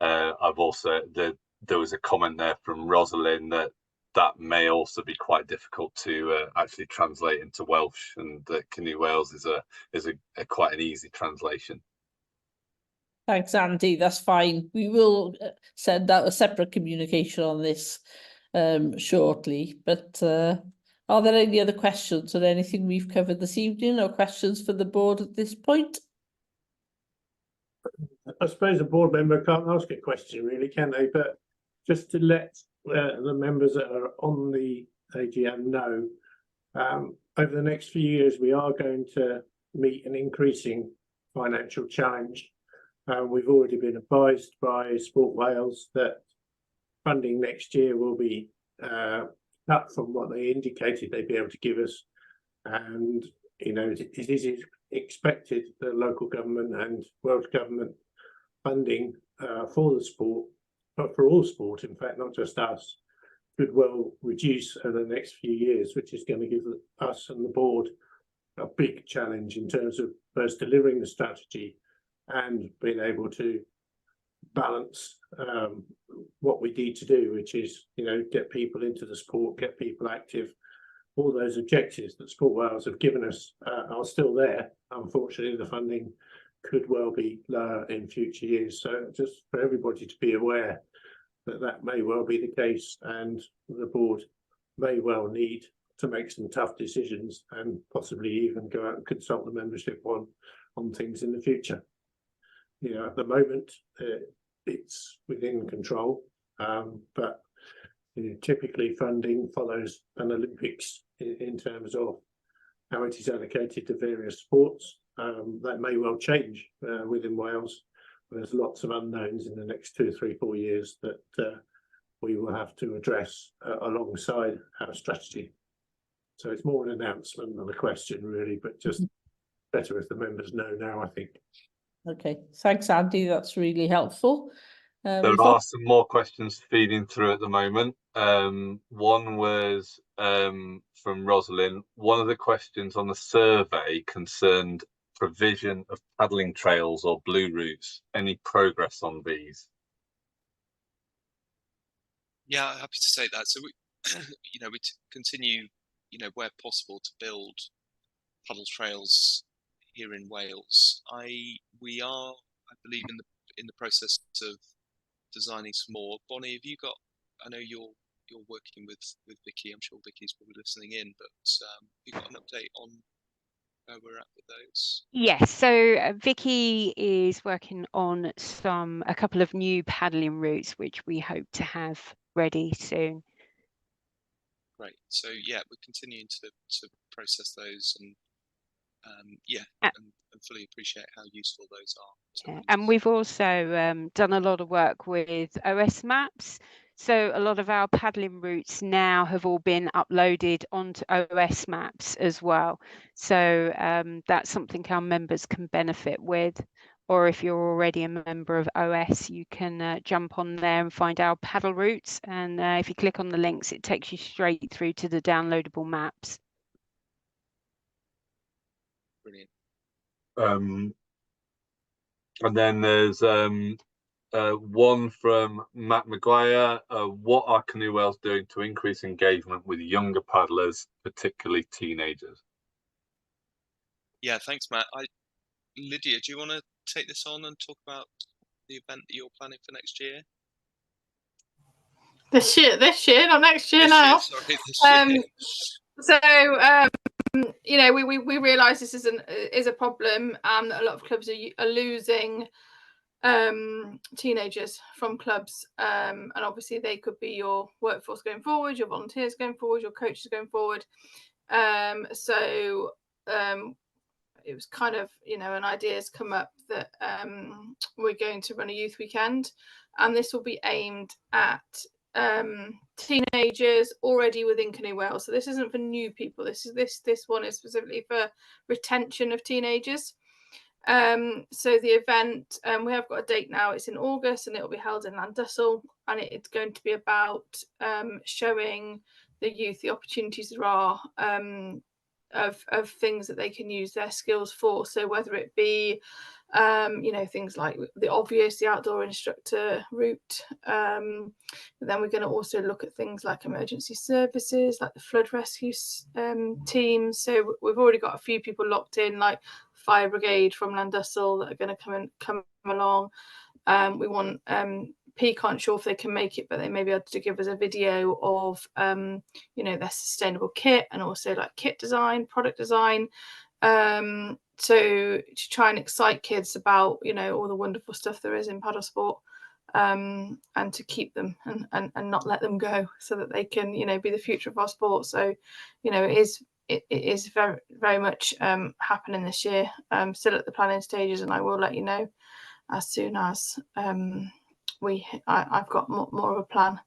I've also there was a comment there from Rosalind that may also be quite difficult to actually translate into Welsh, and that Canoe Wales is a quite an easy translation. Thanks, Andy. That's fine. We will send out a separate communication on this shortly. But are there any other questions or anything we've covered this evening, or questions for the board at this point? I suppose a board member can't ask a question, really, can they? But just to let the members that are on the AGM know, over the next few years, we are going to meet an increasing financial challenge. We've already been advised by Sport Wales that funding next year will be cut from what they indicated they'd be able to give us. And, it is expected that local government and world government funding for the sport, but for all sport, in fact, not just us, could well reduce over the next few years, which is going to give us and the board a big challenge in terms of first delivering the strategy and being able to balance what we need to do, which is, get people into the sport, get people active, all those objectives that Sport Wales have given us are still there. Unfortunately, the funding could well be lower in future years. So just for everybody to be aware that that may well be the case, and the board may well need to make some tough decisions and possibly even go out and consult the membership on things in the future. You know, at the moment, it's within control, but you know, typically funding follows an Olympics in terms of how it is allocated to various sports. That may well change within Wales. There's lots of unknowns in the next 2, 3, 4 years that we will have to address alongside our strategy. So it's more an announcement than a question, really, but just better if the members know now, I think. Okay, thanks, Andy. That's really helpful. There are some more questions feeding through at the moment. One was from Rosalind. One of the questions on the survey concerned provision of paddling trails or blue routes. Any progress on these? Yeah, happy to take that. So we, you know, we continue, you know, where possible to build paddle trails here in Wales. We are, I believe, in the process of designing some more. Bonnie, have you got? I know you're working with Vicky. I'm sure Vicky's probably listening in, but have you got an update on where we're at with those? Yes, so Vicky is working on a couple of new paddling routes, which we hope to have ready soon. Great. So yeah, we're continuing to process those, and and fully appreciate how useful those are. Yeah. And we've also done a lot of work with OS maps. So a lot of our paddling routes now have all been uploaded onto OS maps as well. So that's something our members can benefit with. Or if you're already a member of OS, you can jump on there and find our paddle routes. And if you click on the links, it takes you straight through to the downloadable maps. Brilliant. And then there's one from Matt Maguire. What are Canoe Wales doing to increase engagement with younger paddlers, particularly teenagers? Yeah, thanks, Matt. Lydia, do you want to take this on and talk about the event that you're planning for next year? This year, not next year now. Sorry, this year. So you know, we realise this is a problem, and that a lot of clubs are losing teenagers from clubs, and obviously they could be your workforce going forward, your volunteers going forward, your coaches going forward. So it was kind of, you know, an idea has come up that we're going to run a youth weekend, and this will be aimed at teenagers already within Canoe Wales. So this isn't for new people. This one is specifically for retention of teenagers. So the event, we have got a date now. It's in August, and it will be held in Llandyssil, and it's going to be about showing the youth the opportunities there are of things that they can use their skills for. So whether it be you know, things like the obvious, the outdoor instructor route, but then we're going to also look at things like emergency services, like the flood rescue teams. So we've already got a few people locked in, like fire brigade from Llandyssil, that are going to come along. We want Peak aren't sure if they can make it, but they may be able to give us a video of you know, their sustainable kit, and also like kit design, product design. So to try and excite kids about, you know, all the wonderful stuff there is in paddle sport, and to keep them and not let them go, so that they can, you know, be the future of our sport. So, you know, it is very, very much happening this year. Still at the planning stages, and I will let you know as soon as I've got more of a plan.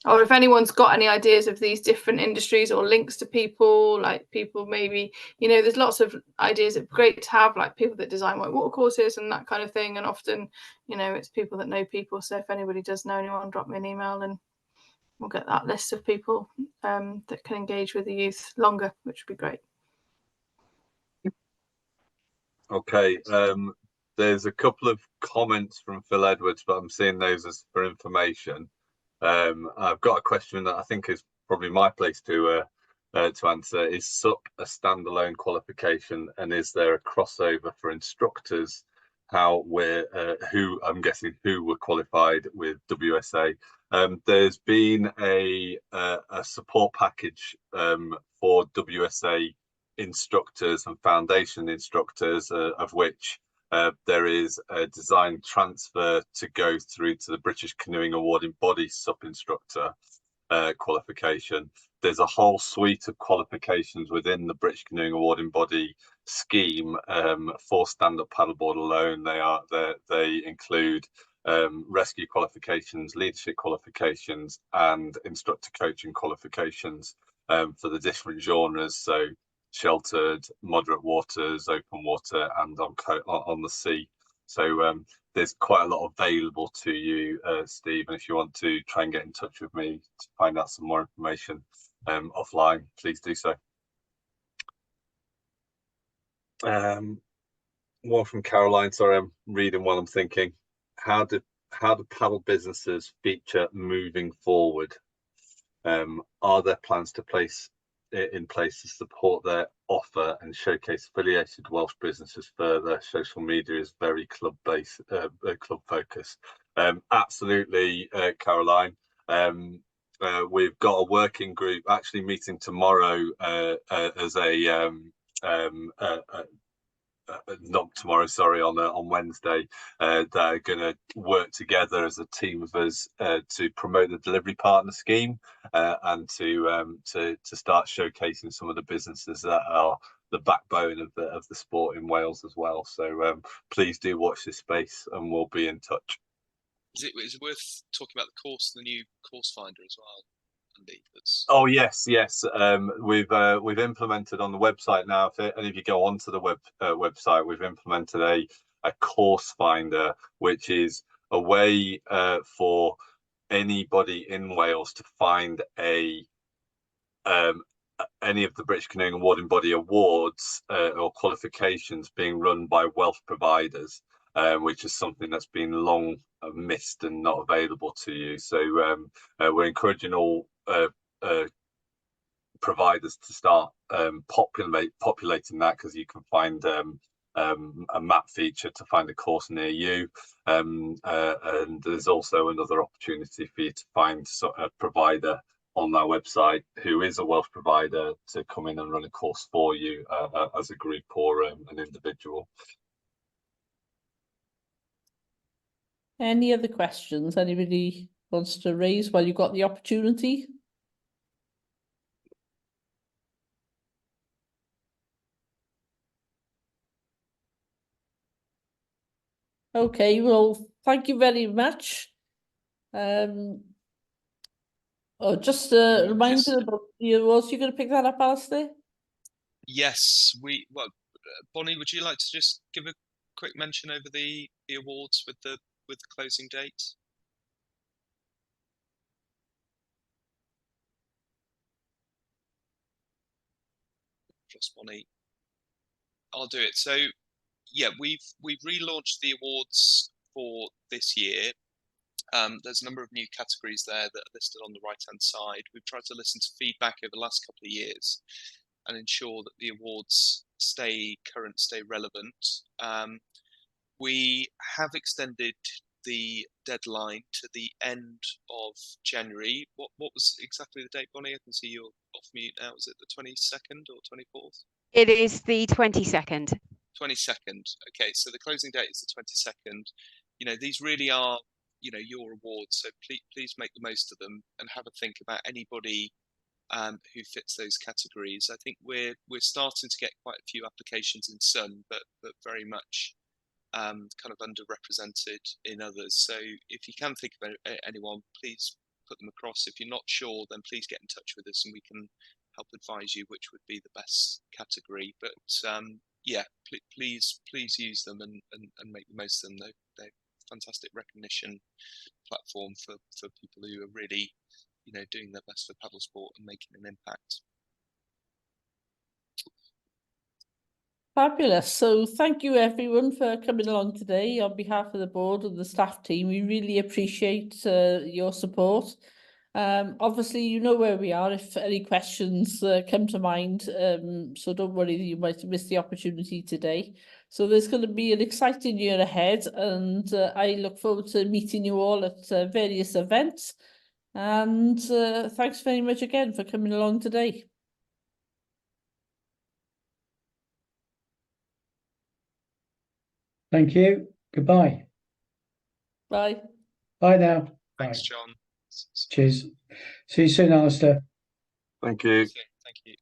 Or if anyone's got any ideas of these different industries or links to people, like people maybe, you know, there's lots of ideas. It's great to have, like people that design white water courses and that kind of thing. And often, you know, it's people that know people. So if anybody does know anyone, drop me an email and we'll get that list of people that can engage with the youth longer, which would be great. Okay, there's a couple of comments from Phil Edwards, but I'm seeing those as for information. I've got a question that I think is probably my place to to answer. Is SUP a standalone qualification, and is there a crossover for instructors? How we're who I'm guessing who were qualified with WSA. There's been a support package for WSA instructors and foundation instructors, of which there is a design transfer to go through to the British Canoeing Awarding Body SUP instructor qualification. There's a whole suite of qualifications within the British Canoeing Awarding Body scheme for stand-up paddleboard alone. They include rescue qualifications, leadership qualifications, and instructor coaching qualifications for the different genres. So sheltered, moderate waters, open water, and on the sea. So there's quite a lot available to you, Steve. And if you want to try and get in touch with me to find out some more information offline, please do so. One from Caroline. Sorry, I'm reading while I'm thinking. How do paddle businesses feature moving forward? Are there plans to place in place to support their offer and showcase affiliated Welsh businesses further? Social media is very club based, club focused. Absolutely, Caroline. We've got a working group actually meeting tomorrow as a not tomorrow, sorry, on Wednesday. They're going to work together as a team of us to promote the delivery partner scheme and to start showcasing some of the businesses that are the backbone of the sport in Wales as well. So please do watch this space, and we'll be in touch. Is it worth talking about the course, the new course finder as well? Oh yes. We've implemented on the website now. If you go onto the website, we've implemented a course finder, which is a way for anybody in Wales to find any of the British Canoeing Awarding Body awards or qualifications being run by Welsh providers, which is something that's been long missed and not available to you. So we're encouraging all providers to start populating that, because you can find a map feature to find a course near you, and there's also another opportunity for you to find a provider on our website who is a Welsh provider to come in and run a course for you as a group or an individual. Any other questions anybody wants to raise while you've got the opportunity? Okay, well, thank you very much. Just a reminder about the awards. You're going to pick that up, Alistair? Yes, Bonnie, would you like to just give a quick mention over the awards with the closing date? Just Bonnie. I'll do it. So yeah, we've relaunched the awards for this year. There's a number of new categories there that are listed on the right hand side. We've tried to listen to feedback over the last couple of years and ensure that the awards stay current, stay relevant. We have extended the deadline to the end of January. What was exactly the date, Bonnie? I can see you're off mute now. Is it the 22nd or 24th? It is the 22nd. 22nd. Okay, so the closing date is the 22nd. You know, these really are, you know, your awards, so please make the most of them and have a think about anybody who fits those categories. I think we're starting to get quite a few applications in some, but very much kind of underrepresented in others. So if you can think of anyone, please put them across. If you're not sure, then please get in touch with us and we can help advise you which would be the best category. But yeah, please use them and make the most of them. They're fantastic recognition platform for people who are really, you know, doing their best for paddle sport and making an impact. Fabulous. So thank you everyone for coming along today on behalf of the board and the staff team. We really appreciate your support. Obviously, you know where we are if any questions come to mind, so don't worry that you might have missed the opportunity today. So there's going to be an exciting year ahead, and I look forward to meeting you all at various events. And thanks very much again for coming along today. Thank you. Goodbye. Bye. Bye now. Thanks, Bye. John. Cheers. See you soon, Alistair. Thank you. Thank you.